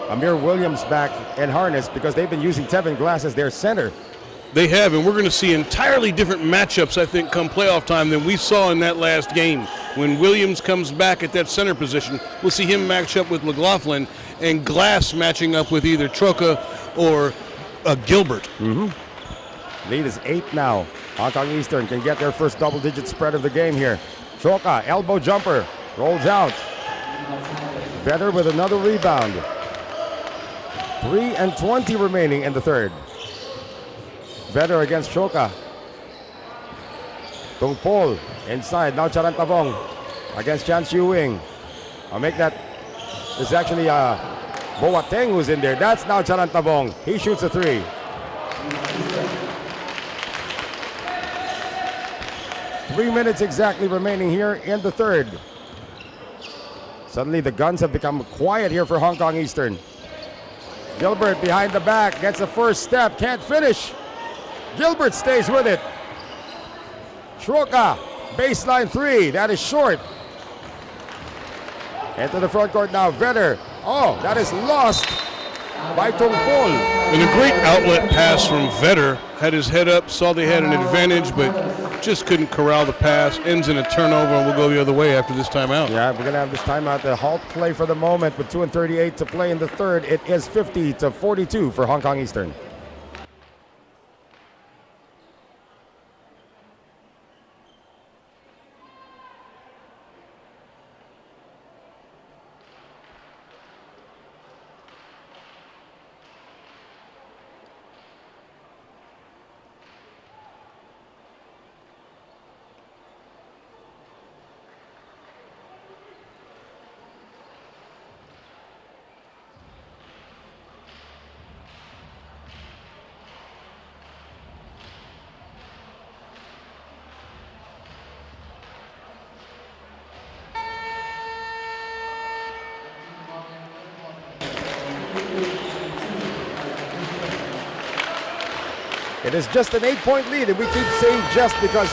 Amir Williams back in harness because they've been using Tevin Glass as their center. They have, and we're going to see entirely different matchups, I think, come playoff time than we saw in that last game. When Williams comes back at that center position, we'll see him match up with McLaughlin and Glass matching up with either Troca or Gilbert. Lead is 8 now. Hong Kong Eastern can get their first double-digit spread of the game here. Troca, elbow jumper, rolls out. Vetter with another rebound. 3:20 remaining in the third. Vetter against Choka. Tung Pol inside. Now Charan Tavong against Chan Siu Wing. I'll make that. It's actually Boateng who's in there. That's now Charan Tavong. He shoots a 3. Three minutes exactly remaining here in the third. Suddenly the guns have become quiet here for Hong Kong Eastern. Gilbert behind the back gets the first step. Can't finish. Gilbert stays with it. Troca, baseline 3. That is short. Into the front court now. Vetter. Oh, that is lost by Tung Pol. And a great outlet pass from Vetter. Had his head up, saw they had an advantage, but just couldn't corral the pass. Ends in a turnover, and we'll go the other way after this timeout. Yeah, we're going to have this timeout. The halt play for the moment with 2:38 to play in the third. It is 50-42 for Hong Kong Eastern. It is just an 8-point lead, and we keep saying just because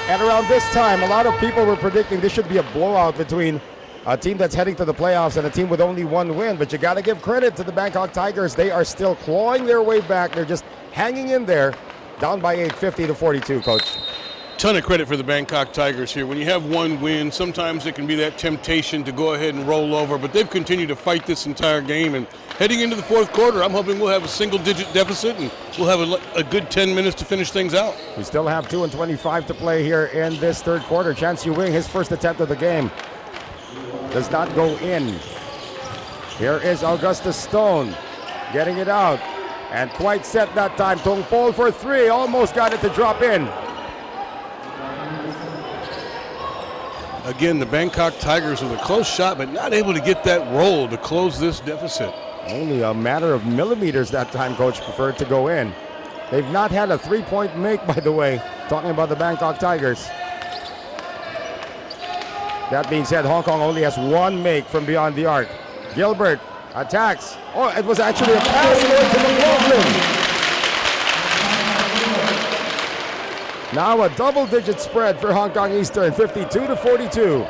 at around this time, a lot of people were predicting this should be a blowout between a team that's heading to the playoffs and a team with only one win. But you got to give credit to the Bangkok Tigers. They are still clawing their way back. They're just hanging in there, down by 8, 50-42, Coach. Ton of credit for the Bangkok Tigers here. When you have one win, sometimes it can be that temptation to go ahead and roll over, but they've continued to fight this entire game. And heading into the fourth quarter, I'm hoping we'll have a single-digit deficit and we'll have a good 10 minutes to finish things out. We still have 2:25 to play here in this third quarter. Chan Siu Wing, his first attempt of the game, does not go in. Here is Augustus Stone getting it out, and quite set that time. Tung Pol for 3, almost got it to drop in. Again, the Bangkok Tigers with a close shot, but not able to get that roll to close this deficit. Only a matter of millimeters that time, Coach preferred to go in. They've not had a 3-point make, by the way, talking about the Bangkok Tigers. That being said, Hong Kong only has 1 make from beyond the arc. Gilbert attacks. Oh, it was actually a pass going to McLaughlin. Now a double-digit spread for Hong Kong Eastern, 52-42.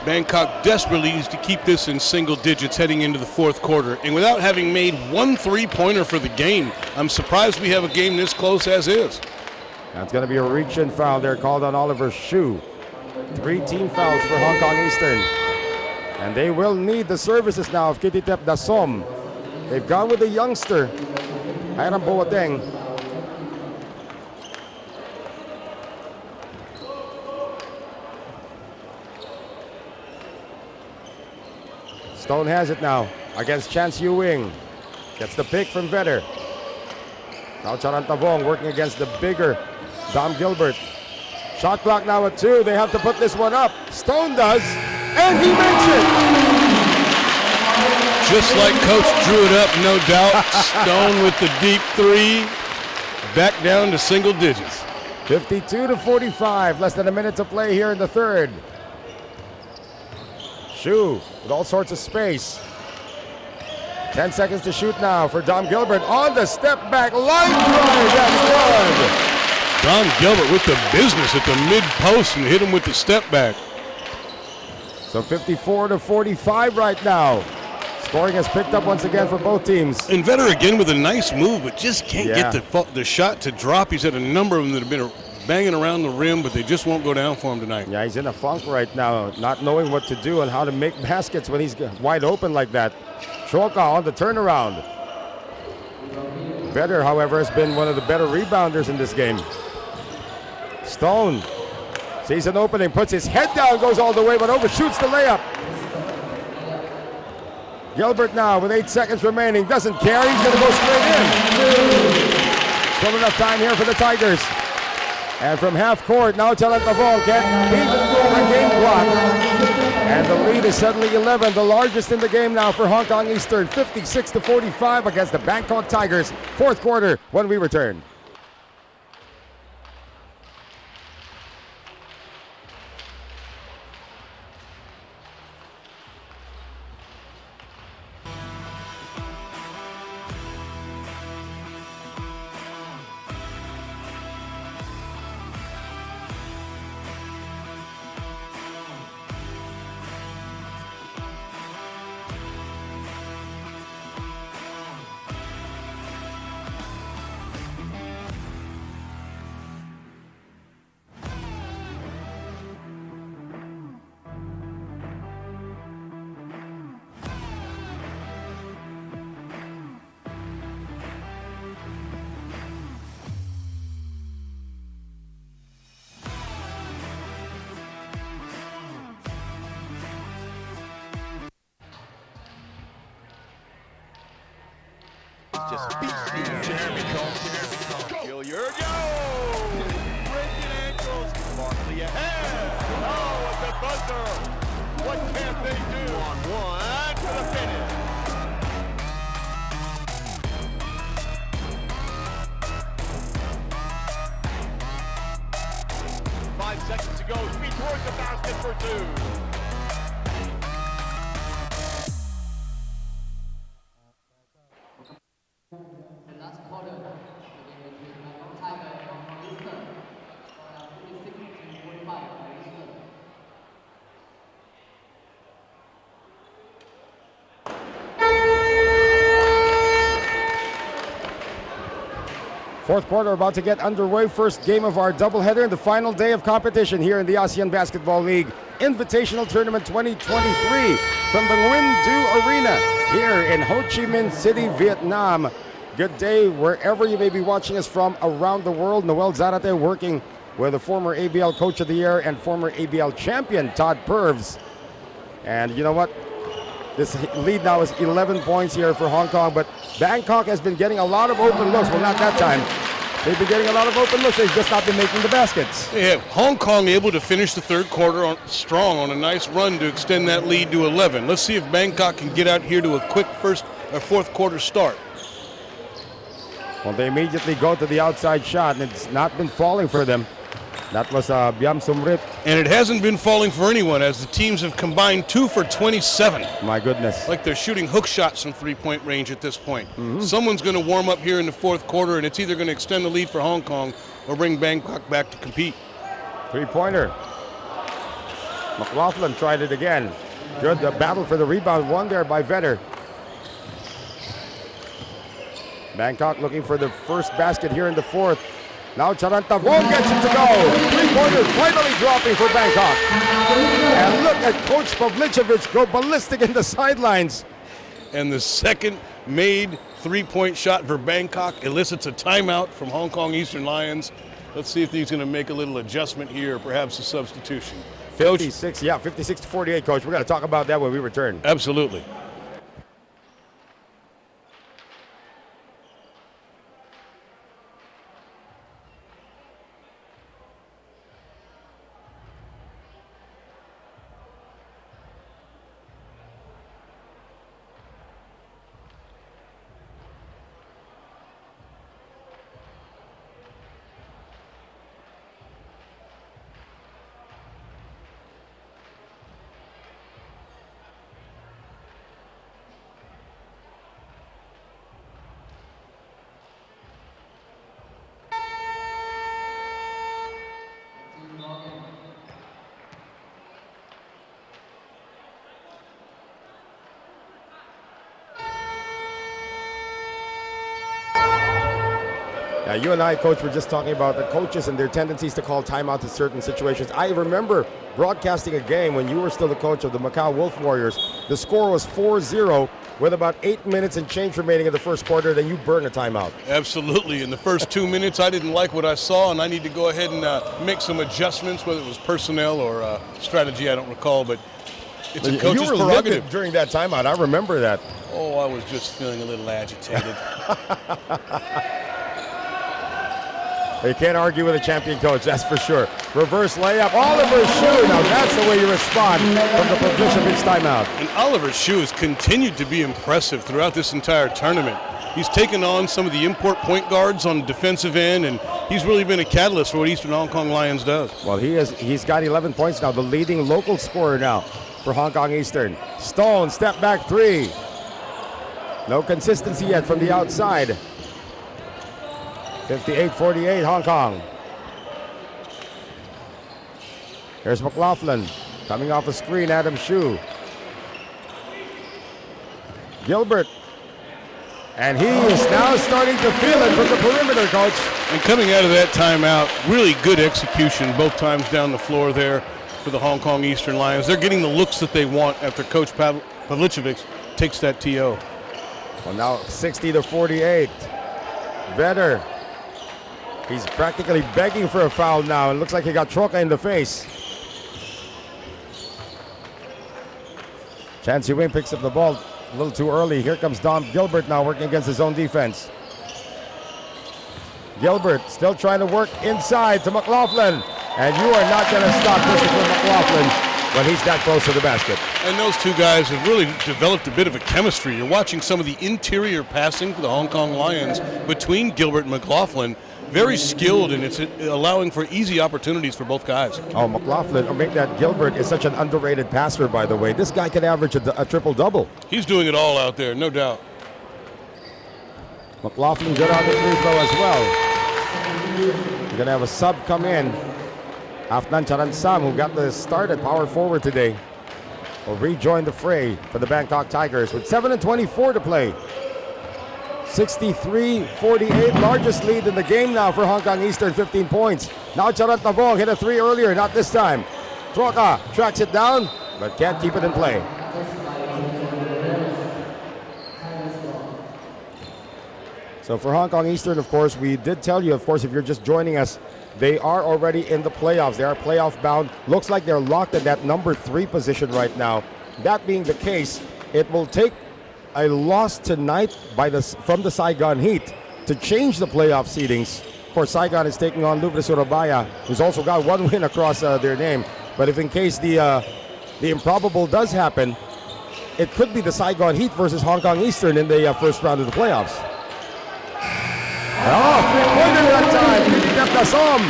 Bangkok desperately needs to keep this in single digits heading into the fourth quarter. And without having made one three-pointer for the game, I'm surprised we have a game this close as is. That's going to be a reach-in foul there called on Oliver Shu. 3 team fouls for Hong Kong Eastern. And they will need the services now of Kititep Dasom. They've gone with the youngster, Hiram Boateng. Stone has it now against Chance Ewing. Gets the pick from Vetter. Now Charantavong working against the bigger Dom Gilbert. Shot clock now at 2. They have to put this one up. Stone does, and he makes it. Just like Coach drew it up, no doubt. Stone with the deep 3. Back down to single digits. 52-45. Less than a minute to play here in the third. Shu with all sorts of space. 10 seconds to shoot now for Dom Gilbert on the step back line drive. That's good. Dom Gilbert with the business at the mid post and hit him with the step back. So 54-45 right now. Scoring has picked up once again for both teams. And Vetter again with a nice move, but just can't get the shot to drop. He's had a number of them that have been banging around the rim, but they just won't go down for him tonight. Yeah, he's in a funk right now, not knowing what to do and how to make baskets when he's wide open like that. Choka on the turnaround. Vetter, however, has been one of the better rebounders in this game. Stone sees an opening, puts his head down, goes all the way, but overshoots the layup. Gilbert now with 8 seconds remaining, doesn't care, he's going to go straight in. Still enough time here for the Tigers. And from half court, now Charantavong can't beat the game clock. And the lead is suddenly 11, the largest in the game now for Hong Kong Eastern, 56-45 against the Bangkok Tigers. Fourth quarter when we return. Just beat Jeremy Combs. Gilliard, yo! Breaking ankles. Barkley ahead. Oh, at the buzzer. What can they do? On one to the finish. Five seconds to go. Speed towards the basket for 2. Fourth quarter about to get underway. First game of our doubleheader in the final day of competition here in the ASEAN Basketball League Invitational Tournament 2023 from the Nguyen Du Arena here in Ho Chi Minh City, Vietnam. Good day wherever you may be watching us from around the world. Noel Zarate working with the former ABL Coach of the Year and former ABL champion Todd Purves. And you know what? This lead now is 11 points here for Hong Kong, but Bangkok has been getting a lot of open looks. Well, not that time. They've been getting a lot of open looks. They've just not been making the baskets. Yeah, Hong Kong able to finish the third quarter strong on a nice run to extend that lead to 11. Let's see if Bangkok can get out here to a quick fourth quarter start. Well, they immediately go to the outside shot, and it's not been falling for them. That was Biam Sumrit. And it hasn't been falling for anyone as the teams have combined 2 for 27. My goodness. Like they're shooting hook shots from three-point range at this point. Someone's going to warm up here in the fourth quarter, and it's either going to extend the lead for Hong Kong or bring Bangkok back to compete. Three-pointer. McLaughlin tried it again. Good battle for the rebound. Won there by Vetter. Bangkok looking for the first basket here in the fourth. Now Charantavong gets it to go. Three-pointer finally dropping for Bangkok. And look at Coach Pavlicevic go ballistic in the sidelines. And the second made three-point shot for Bangkok elicits a timeout from Hong Kong Eastern Lions. Let's see if he's going to make a little adjustment here, perhaps a substitution. 56, yeah, 56 to 48, Coach. We're going to talk about that when we return. Absolutely. Now, you and I, Coach, were just talking about the coaches and their tendencies to call timeouts in certain situations. I remember broadcasting a game when you were still the coach of the Macau Wolf Warriors. The score was 4-0 with about 8 minutes and change remaining in the first quarter. Then you burn a timeout. Absolutely. In the first 2 minutes, I didn't like what I saw, and I need to go ahead and make some adjustments, whether it was personnel or strategy, I don't recall, but it's a coach's you were prerogative. livid during that timeout. I remember that. Oh, I was just feeling a little agitated. You can't argue with a champion coach, that's for sure. Reverse layup, Oliver's shoe. Now that's the way you respond from the Pavlicevic timeout. And Oliver's shoe has continued to be impressive throughout this entire tournament. He's taken on some of the import point guards on the defensive end, and he's really been a catalyst for what Eastern Hong Kong Lions does. Well, he's got 11 points now, the leading local scorer now for Hong Kong Eastern. Stone, step back three. No consistency yet from the outside. 58-48 Hong Kong. Here's McLaughlin coming off a screen, Adam Shu. Gilbert. And he is now starting to feel it from the perimeter, Coach. And coming out of that timeout, really good execution both times down the floor there for the Hong Kong Eastern Lions. They're getting the looks that they want after Coach Pavlicevic takes that TO. Well, now 60-48. Vetter. He's practically begging for a foul now. It looks like he got Troca in the face. Chansey Wing picks up the ball a little too early. Here comes Dom Gilbert now working against his own defense. Gilbert still trying to work inside to McLaughlin. And you are not going to stop Christopher McLaughlin when he's that close to the basket. And those two guys have really developed a bit of a chemistry. You're watching some of the interior passing for the Hong Kong Lions between Gilbert and McLaughlin. Very skilled, and it's allowing for easy opportunities for both guys. Oh, McLaughlin, or make that Gilbert is such an underrated passer, by the way. This guy could average a triple-double. He's doing it all out there, no doubt. McLaughlin good on the free throw as well. You're going to have a sub come in. Afnan Charansam, who got the start at power forward today, will rejoin the fray for the Bangkok Tigers with 7:24 to play. 63-48, largest lead in the game now for Hong Kong Eastern, 15 points. Now Charantavong hit a three earlier, not this time. Troca tracks it down, but can't keep it in play. So for Hong Kong Eastern, of course, we did tell you, of course, if you're just joining us, they are already in the playoffs. They are playoff bound. Looks like they're locked in that number 3 position right now. That being the case, it will take a loss tonight from the Saigon Heat to change the playoff seedings. Of course, Saigon is taking on Louvre Surabaya, who's also got one win across their name. But if in case the improbable does happen, it could be the Saigon Heat versus Hong Kong Eastern in the first round of the playoffs. Oh, three-pointer that time. Philippe Gassom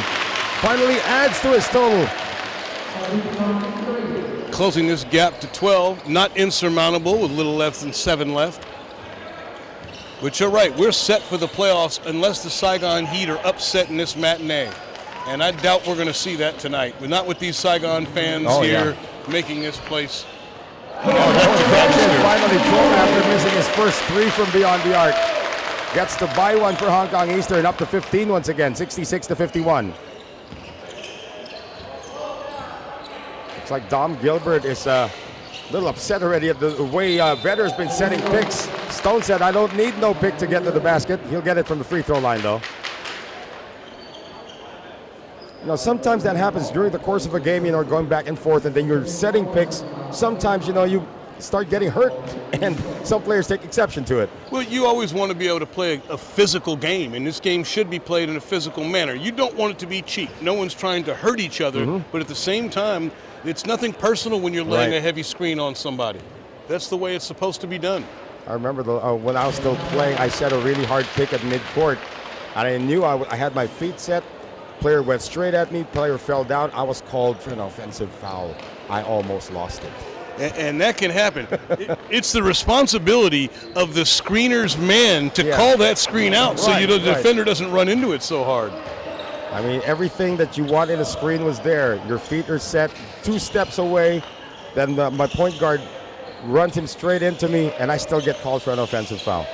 finally adds to his total. Closing this gap to 12, not insurmountable with a little less than 7 left. But you're right, we're set for the playoffs unless the Saigon Heat are upset in this matinee. And I doubt we're going to see that tonight. But not with these Saigon fans here. Yeah. making this place. Finally, Trump, after missing his first 3 from beyond the arc, gets to buy one for Hong Kong Eastern, up to 15 once again, 66-51. Looks like Dom Gilbert is a little upset already at the way Vedder's been setting picks. Stone said, I don't need no pick to get to the basket. He'll get it from the free throw line, though. You know, sometimes that happens during the course of a game, you know, going back and forth, and then you're setting picks. Sometimes, you know, you start getting hurt, and some players take exception to it. Well, you always want to be able to play a physical game, and this game should be played in a physical manner. You don't want it to be cheap. No one's trying to hurt each other, but at the same time, it's nothing personal when you're laying a heavy screen on somebody. That's the way it's supposed to be done. I remember when I was still playing, I set a really hard pick at midcourt, and I knew I had my feet set. Player went straight at me, player fell down. I was called for an offensive foul. I almost lost it. And that can happen. It's the responsibility of the screener's man to call that screen out so the defender doesn't run into it so hard. I mean, everything that you want in a screen was there. Your feet are set 2 steps away. Then my point guard runs him straight into me, and I still get called for an offensive foul.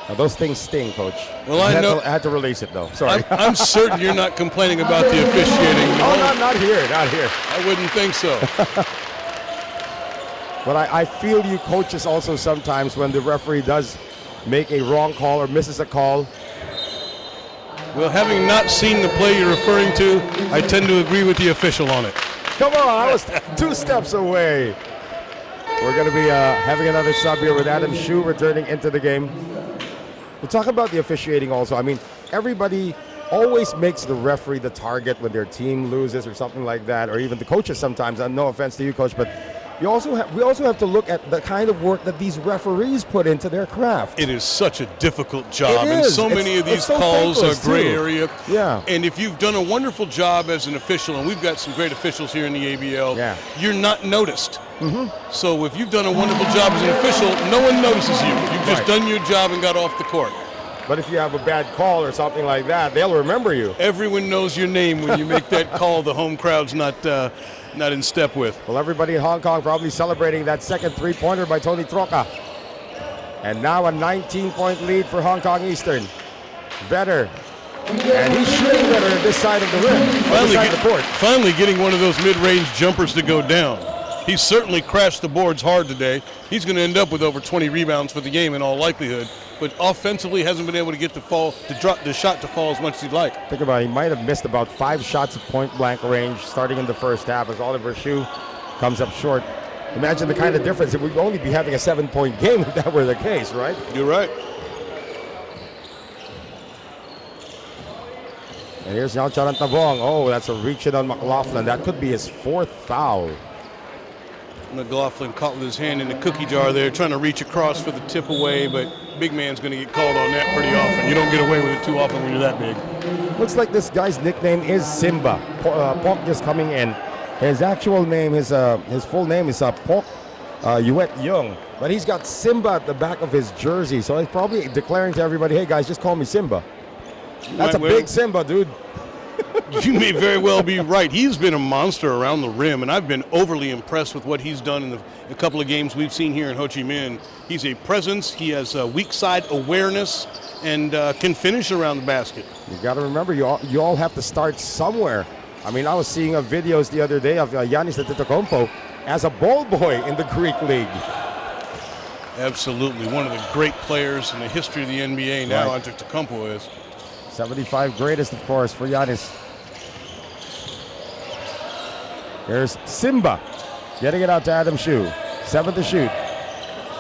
Now, those things sting, Coach. Well, I had to release it, though. Sorry. I'm certain you're not complaining about the officiating. Oh, not here. I wouldn't think so. But I feel you coaches also sometimes when the referee does make a wrong call or misses a call. Well, having not seen the play you're referring to, I tend to agree with the official on it. Come on, I was 2 steps away. We're going to be having another sub here with Adam Shue returning into the game. We'll talk about the officiating also. I mean, everybody always makes the referee the target when their team loses or something like that, or even the coaches sometimes. No offense to you, Coach, but we also have to look at the kind of work that these referees put into their craft. It is such a difficult job, and so many of these calls are gray area. Yeah. And if you've done a wonderful job as an official, and we've got some great officials here in the ABL, you're not noticed. So if you've done a wonderful job as an official, no one notices you. You've just done your job and got off the court. But if you have a bad call or something like that, they'll remember you. Everyone knows your name when you make that call the home crowd's not in step with. Well, everybody in Hong Kong probably celebrating that second three-pointer by Tony Troca. And now a 19-point lead for Hong Kong Eastern. Vedder. And he's shooting better at this side of the rim, this side of the court. Finally getting one of those mid-range jumpers to go down. He's certainly crashed the boards hard today. He's going to end up with over 20 rebounds for the game in all likelihood, but offensively hasn't been able to get the shot to fall as much as he'd like. Think about it, he might have missed about 5 shots at point-blank range starting in the first half as Oliver Shue comes up short. Imagine the kind of difference. We'd only be having a 7-point game if that were the case, right? You're right. And here's Yao Charantavong. Oh, that's a reach-in on McLaughlin. That could be his 4th foul. McLaughlin caught with his hand in the cookie jar there, trying to reach across for the tip away, but big man's going to get called on that pretty often. You don't get away with it too often when you're that big. Looks like this guy's nickname is Simba. Pok just coming in. His actual name, his full name is Pok Yuet Young, but he's got Simba at the back of his jersey, so he's probably declaring to everybody, hey guys, just call me Simba. That's a big Simba, dude. You may very well be right. He's been a monster around the rim, and I've been overly impressed with what he's done in the couple of games we've seen here in Ho Chi Minh. He's a presence, he has a weak side awareness, and can finish around the basket. You got to remember, you all have to start somewhere. I mean, I was seeing videos the other day of Giannis Antetokounmpo as a ball boy in the Greek League. Absolutely, one of the great players in the history of the NBA now, Antetokounmpo is. 75 greatest, of course, for Giannis. Here's Simba getting it out to Adam Shue. 7 to shoot.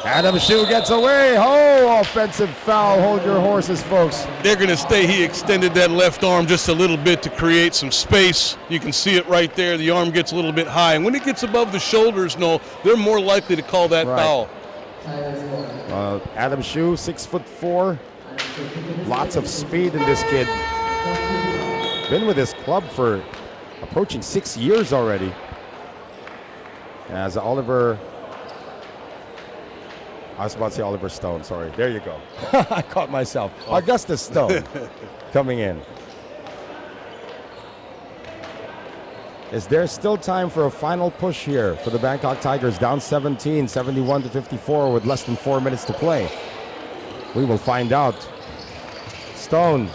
Adam Shue gets away. Oh, offensive foul. Hold your horses, folks. They're going to stay. He extended that left arm just a little bit to create some space. You can see it right there. The arm gets a little bit high. And when it gets above the shoulders, they're more likely to call that foul. Adam Shue, 6'4". Lots of speed in this kid. Been with his club for approaching 6 years already. As Oliver, I was about to say Oliver Stone, sorry. There you go. I caught myself. Augustus Stone coming in. Is there still time for a final push here for the Bangkok Tigers? Down 17, 71-54 with less than 4 minutes to play. We will find out. Stone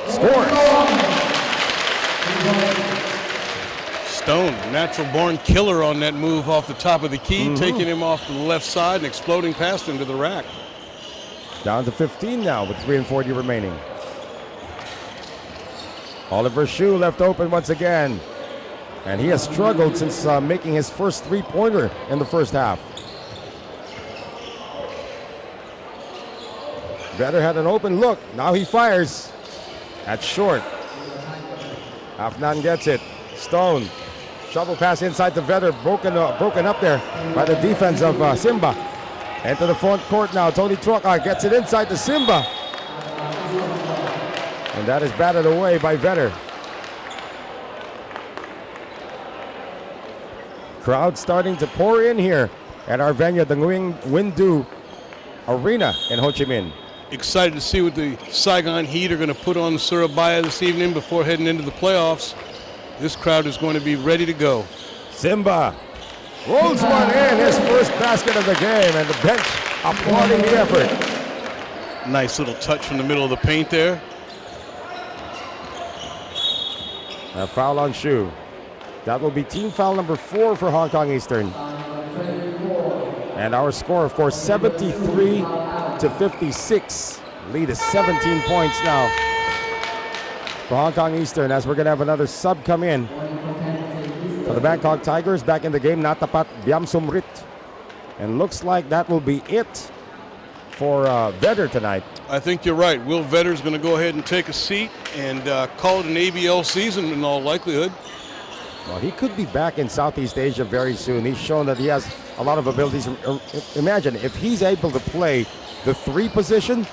scores. Stone, natural-born killer on that move off the top of the key, taking him off to the left side and exploding past him to the rack. Down to 15 now with 3:40 remaining. Oliver Shue left open once again. And he has struggled since making his first three-pointer in the first half. Vedder had an open look. Now he fires. That's short. Afnan gets it. Stone. Shovel pass inside to Vedder. Broken up there by the defense of Simba. Into the front court now. Tony Troca gets it inside to Simba. And that is batted away by Vedder. Crowd starting to pour in here at our venue, the Nguyen Nguyen Du Arena in Ho Chi Minh. Excited to see what the Saigon Heat are going to put on Surabaya this evening before heading into the playoffs. This crowd is going to be ready to go. Simba rolls one in, his first basket of the game, and the bench applauding the effort. Nice little touch from the middle of the paint there. A foul on Shue. That will be team foul number 4 for Hong Kong Eastern. And our score, of course, 73-56. Lead is 17 points now for Hong Kong Eastern, as we're going to have another sub come in for the Bangkok Tigers. Back in the game, Natapat Biamsumrit. And looks like that will be it for Vedder tonight. I think you're right. Will Vedder's going to go ahead and take a seat and call it an ABL season in all likelihood. Well, he could be back in Southeast Asia very soon. He's shown that he has a lot of abilities. Imagine if he's able to play the 3 position,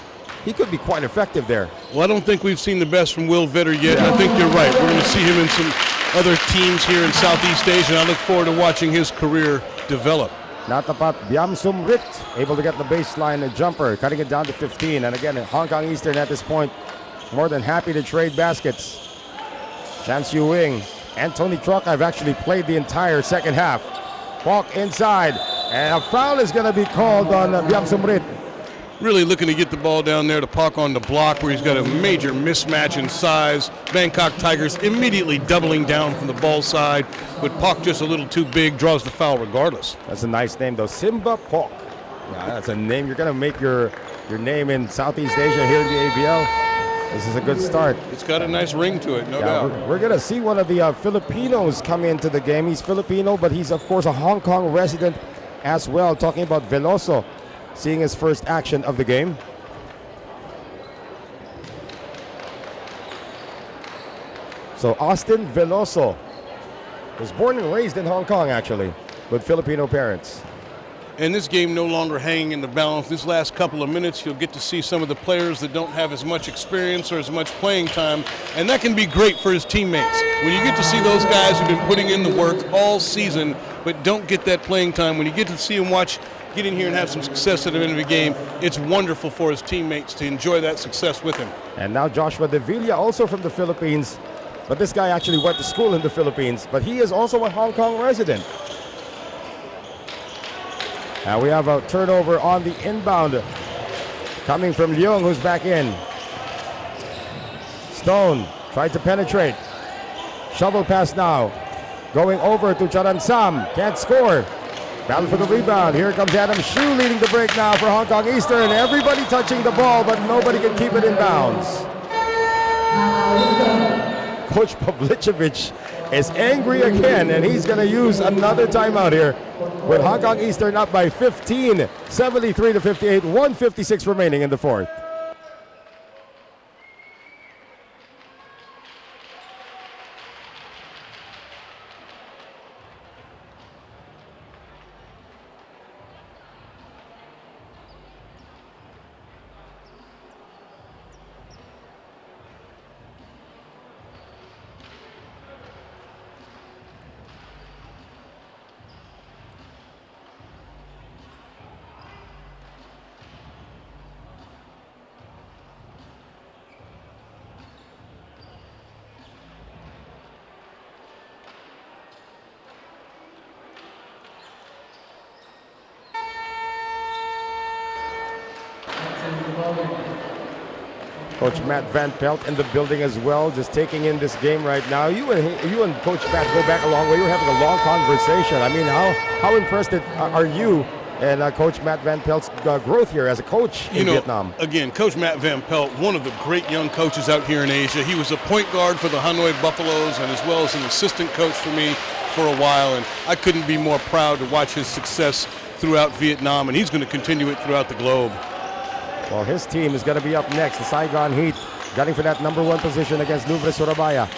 he could be quite effective there. Well, I don't think we've seen the best from Will Vedder yet. Yeah. I think you're right. We're going to see him in some other teams here in Southeast Asia, and I look forward to watching his career develop. Natapat Biamsumrit able to get the baseline jumper, cutting it down to 15. And again, Hong Kong Eastern at this point more than happy to trade baskets. Chan Siu Wing and Tony Troca have actually played the entire second half. Walk inside, and a foul is going to be called on Biamsumrit. Really looking to get the ball down there to Pak on the block, where he's got a major mismatch in size. Bangkok Tigers immediately doubling down from the ball side, but Pak just a little too big, draws the foul regardless. That's a nice name, though. Simba Pak. Yeah, that's a name. You're going to make your name in Southeast Asia here in the ABL. This is a good start. It's got a nice ring to it, no doubt. We're going to see one of the Filipinos come into the game. He's Filipino, but he's, of course, a Hong Kong resident as well. Talking about Veloso, seeing his first action of the game. So Austin Veloso was born and raised in Hong Kong, actually, with Filipino parents. And this game no longer hanging in the balance. This last couple of minutes, you'll get to see some of the players that don't have as much experience or as much playing time, and that can be great for his teammates. When you get to see those guys who've been putting in the work all season but don't get that playing time, when you get to see them get in here and have some success at the end of the game, it's wonderful for his teammates to enjoy that success with him. And now Joshua De Villa, also from the Philippines, but this guy actually went to school in the Philippines, but he is also a Hong Kong resident. Now we have a turnover on the inbound coming from Leung, who's back in. Stone tried to penetrate. Shovel pass now. Going over to Charan Sam. Can't score. Battle for the rebound. Here comes Adam Shue leading the break now for Hong Kong Eastern. Everybody touching the ball, but nobody can keep it in bounds. Coach Pavlicevic is angry again, and he's going to use another timeout here with Hong Kong Eastern up by 15, 73-58, 1:56 remaining in the fourth. Coach Matt Van Pelt in the building as well, just taking in this game right now. You and Coach Matt go back a long way. You're having a long conversation. I mean, how impressed are you and Coach Matt Van Pelt's growth here as a coach in Vietnam? Again, Coach Matt Van Pelt, one of the great young coaches out here in Asia. He was a point guard for the Hanoi Buffaloes and as well as an assistant coach for me for a while, and I couldn't be more proud to watch his success throughout Vietnam, and he's going to continue it throughout the globe. Well, his team is going to be up next, the Saigon Heat, gunning for that number 1 position against Louvre Surabaya.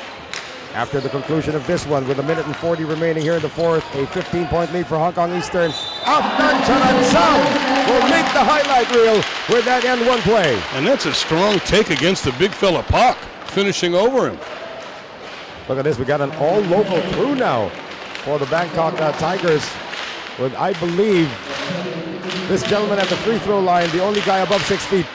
After the conclusion of this one, with 1 minute and 40 remaining here in the fourth, a 15-point lead for Hong Kong Eastern. Afnan Chanansam will make the highlight reel with that end one play. And that's a strong take against the big fella Pak, finishing over him. Look at this, we got an all-local crew now for the Bangkok Tigers, with, I believe, this gentleman at the free throw line, the only guy above 6 feet.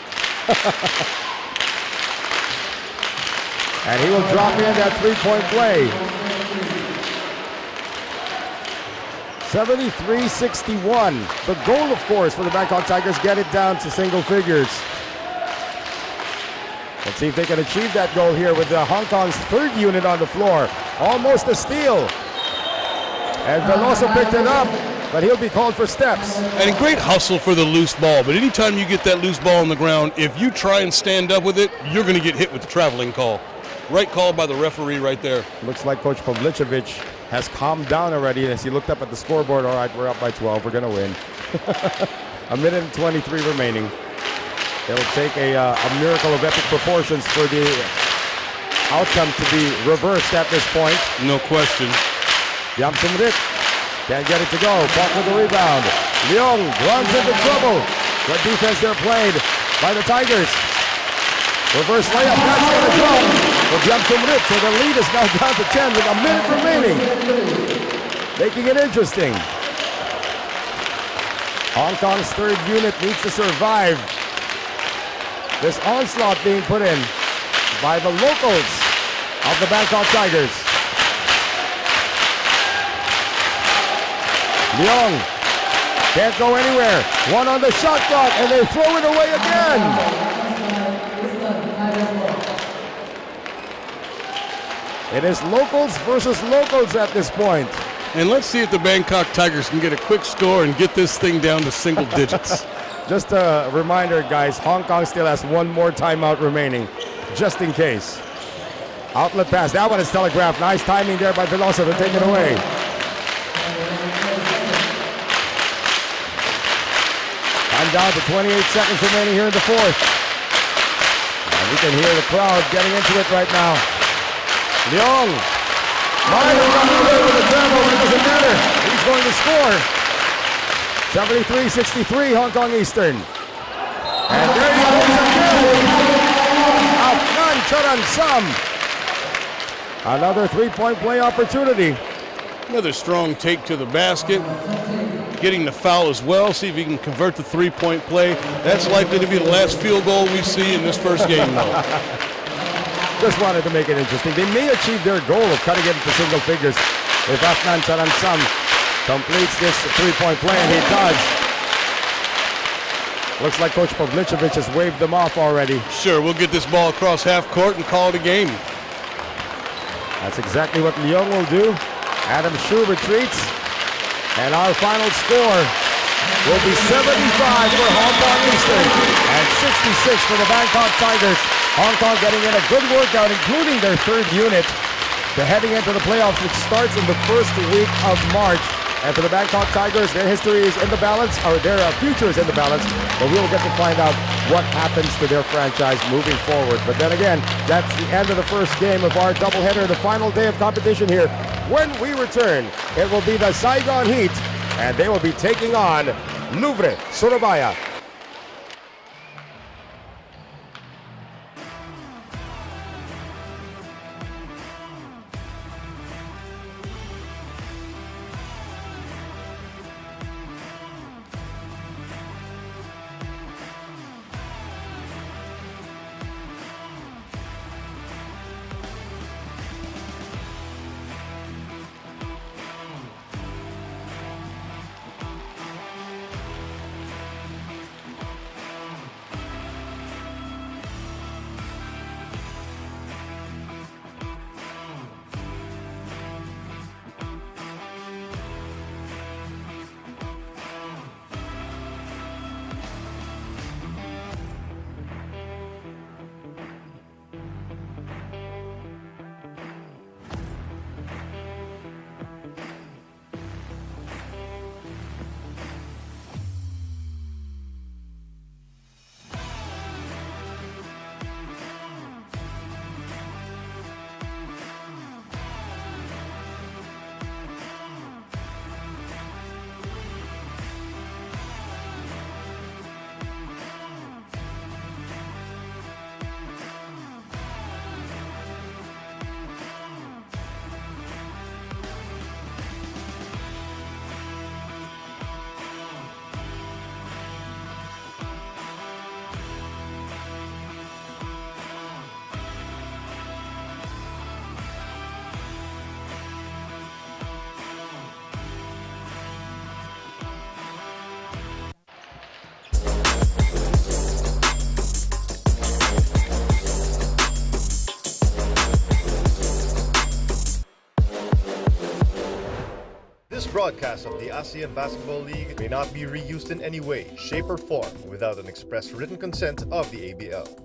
And he will drop in that 3-point play. 73-61. The goal, of course, for the Bangkok Tigers, get it down to single figures. Let's see if they can achieve that goal here with Hong Kong's 3rd unit on the floor. Almost a steal. And Veloso picked it up, but he'll be called for steps. And a great hustle for the loose ball, but anytime you get that loose ball on the ground, if you try and stand up with it, you're going to get hit with the traveling call. Right call by the referee right there. Looks like Coach Pavlicevic has calmed down already as he looked up at the scoreboard. All right, we're up by 12. We're going to win. 1 minute and 23 remaining. It'll take a miracle of epic proportions for the outcome to be reversed at this point. No question. Yam Sumrit can't get it to go. Pak with the rebound. Leong runs into trouble. Good defense there played by the Tigers. Reverse layup, that's going to go for Yam Sumrit. So the lead is now down to 10 with 1 minute remaining. Making it interesting. Hong Kong's 3rd unit needs to survive this onslaught being put in by the locals of the Bangkok Tigers. Leong can't go anywhere. One on the shot clock, and they throw it away again. It is locals versus locals at this point. And let's see if the Bangkok Tigers can get a quick score and get this thing down to single digits. Just a reminder, guys, Hong Kong still has 1 more timeout remaining, just in case. Outlet pass, that one is telegraphed. Nice timing there by Veloso to take it away. Time down to 28 seconds remaining here in the fourth. And we can hear the crowd getting into it right now. Leong. Might have run away with a dribble, but it doesn't matter. He's going to score. 73-63, Hong Kong Eastern. And there he goes again. Afnan Chanansam. Another 3-point play opportunity. Another strong take to the basket. Getting the foul as well. See if he can convert the 3-point play. That's likely to be the last field goal we see in this first game, though. Just wanted to make it interesting. They may achieve their goal of cutting it into single figures if Afnan Chanansam completes this 3-point play, and he does. Looks like Coach Pavlicevic has waved them off already. Sure, we'll get this ball across half court and call it a game. That's exactly what Leong will do. Adam Shu retreats, and our final score will be 75 for Hong Kong Eastern and 66 for the Bangkok Tigers. Hong Kong getting in a good workout, including their 3rd unit. They're heading into the playoffs, which starts in the first week of March. And for the Bangkok Tigers, their history is in the balance, or their future is in the balance. But we will get to find out what happens to their franchise moving forward. But then again, that's the end of the first game of our doubleheader, the final day of competition here. When we return, it will be the Saigon Heat, and they will be taking on Louvre Surabaya. broadcast of the ASEAN Basketball League may not be reused in any way, shape, or form without an express written consent of the ABL.